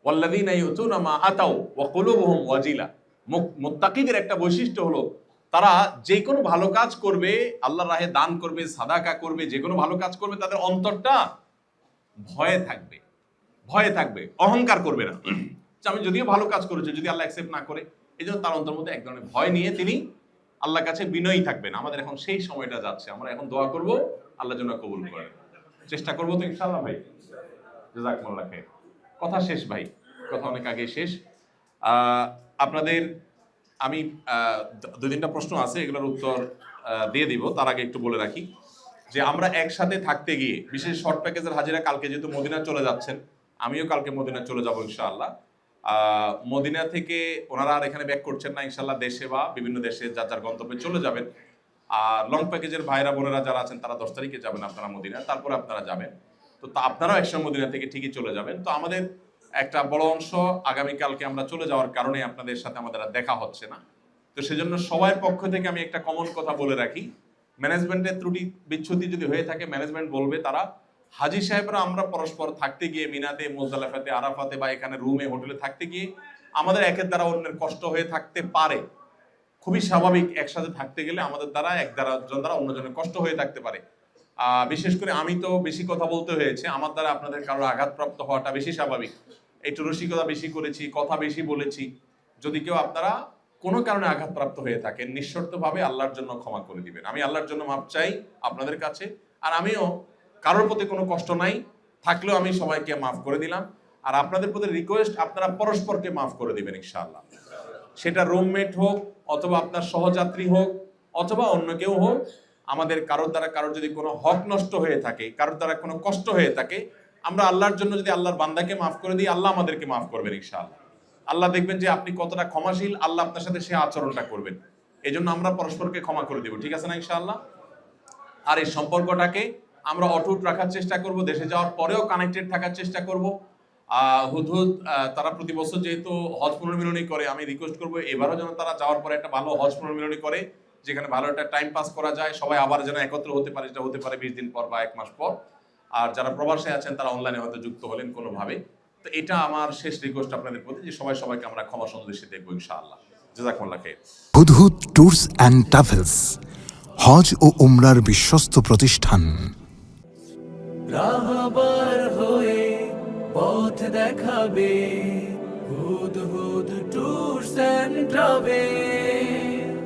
ওয়াল্লাযীনা ইউতুনা মা আতাউ ওয়া কুলুবুহুম ওয়াজিলা। মুত্তাকিদের একটা বৈশিষ্ট্য হলো তারা যে কোনো ভালো কাজ করবে, আল্লাহর রাহে দান করবে, সাদাকা করবে, যে কোনো ভালো কাজ করবে, তাদের অন্তরটা ভয়ে থাকবে, ভয়ে থাকবে, অহংকার করবে না। আমি যদিও ভালো কাজ করেছি, যদি আল্লাহ অ্যাকসেপ্ট না করে, এই জন্য তার অন্তর মধ্যে এক ধরনের ভয় নিয়ে তিনি আল্লাহর কাছে বিনয়ী থাকবেন। আমাদের এখন সেই সময়টা যাচ্ছে, আমরা এখন দোয়া করব আল্লাহর জন্য কবুল করেন, চেষ্টা করবো তো ইনশাআল্লাহ ভাই। জাযাকুমুল্লাহ খাইর। কথা শেষ ভাই, কথা অনেক আগে শেষ। আপনাদের আমি 2-3টা প্রশ্ন আছে, এগুলোর উত্তর দিয়ে দিব। তার আগে একটু বলে রাখি যে আমরা একসাথে থাকতে গিয়ে, বিশেষ শর্ট প্যাকেজের হাজিরা কালকে যেহেতু মদিনা চলে যাচ্ছেন, আমিও কালকে মদিনা চলে যাব ইনশাআল্লাহ। মদিনা থেকে ওনারা আর এখানে ব্যাক করছেন না, ইনশাআল্লাহ দেশে বা বিভিন্ন দেশে যার যার গন্তব্যে চলে যাবেন। আর লং প্যাকেজের ভাইরা বোনেরা যারা আছেন তারা 10 তারিখে যাবেন আপনারা মদিনা, তারপরে আপনারা যাবেন। তো আপনারাও একসঙ্গে মদিনা থেকে ঠিকই চলে যাবেন। তো আমাদের একটা বড় অংশ আগামীকালকে আমরা চলে যাওয়ার কারণে আপনাদের সাথে আমাদের আর দেখা হচ্ছে না। তো সেজন্য সবার পক্ষ থেকে আমি একটা কমন কথা বলে রাখি, ম্যানেজমেন্টের ত্রুটি বিচ্ছুতি যদি হয়ে থাকে ম্যানেজমেন্ট বলবে। তারা হাজী সাহেবরা আমরা পরস্পর থাকতে গিয়ে মিনাতে, মুজদালিফাতে, আরাফাতে বা এখানে রুমে হোটেলে থাকতে গিয়ে আমাদের একের দ্বারা অন্যের কষ্ট হয়ে থাকতে পারে, খুবই স্বাভাবিক। একসাথে থাকতে গেলে আমাদের দ্বারা একজন দ্বারা অন্যজনের কষ্ট হয়ে থাকতে পারে। বিশেষ করে আমি তো বেশি কথা বলতে হয়েছে, আমার দ্বারা আপনাদের কারোর আঘাতপ্রাপ্ত হওয়াটা বেশি স্বাভাবিক। একটু রসিকতা বেশি করেছি, কথা বেশি বলেছি। যদি কেউ আপনারা কোনো কারণে আঘাতপ্রাপ্ত হয়ে থাকেন, নিঃশর্তভাবে আল্লাহর জন্য ক্ষমা করে দিবেন। আমি আল্লাহর জন্য মাপ চাই আপনাদের কাছে, আর আমিও কারোর প্রতি কোনো কষ্ট নাই থাকলেও আমি সবাইকে মাফ করে দিলাম। আর আপনাদের প্রতি রিকোয়েস্ট, আপনারা পরস্পরকে মাফ করে দিবেন ইনশাআল্লাহ। সেটা রুমমেট হোক, অথবা আপনার সহযাত্রী হোক, অথবা অন্য কেউ হোক। আমাদের কারোর দ্বারা কারোর যদি কোনো হক নষ্ট হয়ে থাকে, কারোর দ্বারা কোনো কষ্ট হয়ে থাকে, আমরা আল্লাহর জন্য যদি আল্লাহর বান্দাকে মাফ করে দিই, আল্লাহ আমাদেরকে মাফ করবেন ইনশাআল্লাহ। আল্লাহ দেখবেন যে আপনি কতটা ক্ষমাশীল, আল্লাহ আপনার সাথে সে আচরণটা করবেন। এই জন্য আমরা পরস্পরকে ক্ষমা করে দিব, ঠিক আছে না ইনশাআল্লাহ? আর এই সম্পর্কটাকে আমরা অটুট রাখার চেষ্টা করব, দেশে যাওয়ার পরেও কানেক্টেড থাকার চেষ্টা করব। হুদহুদ তারা প্রতি বছর যেহেতু হজ পুনর্মিলনী করে, আমি রিকোয়েস্ট করবো এবারও যেন তারা যাওয়ার পরে একটা ভালো হজ পুনর্মিলনী করে, যেখানে ভালো একটা টাইম পাস করা যায়, সবাই আবার যেন একত্র হতে পারে। যেটা হতে পারে 20 দিন পর বা 1 মাস পর। আর যারা প্রবাসে আছেন তারা অনলাইনে হয়তো যুক্ত হলেন কোনোভাবে। তো এটা আমার শেষ রিকোয়েস্ট আপনাদের প্রতি, যে সবাই সবাইকে আমরা ক্ষমা সুন্দর দেখবো ইনশাআল্লাহ। জাযাকুমুল্লাহ খাইর। হুদহুদ ট্যুরস অ্যান্ড ট্রাভেলস, হজ ও উমরার বিশ্বস্ত প্রতিষ্ঠান। রাহবার হয়ে পথ দেখাবে হুদহুদ ট্যুরস অ্যান্ড ট্রাভেলস।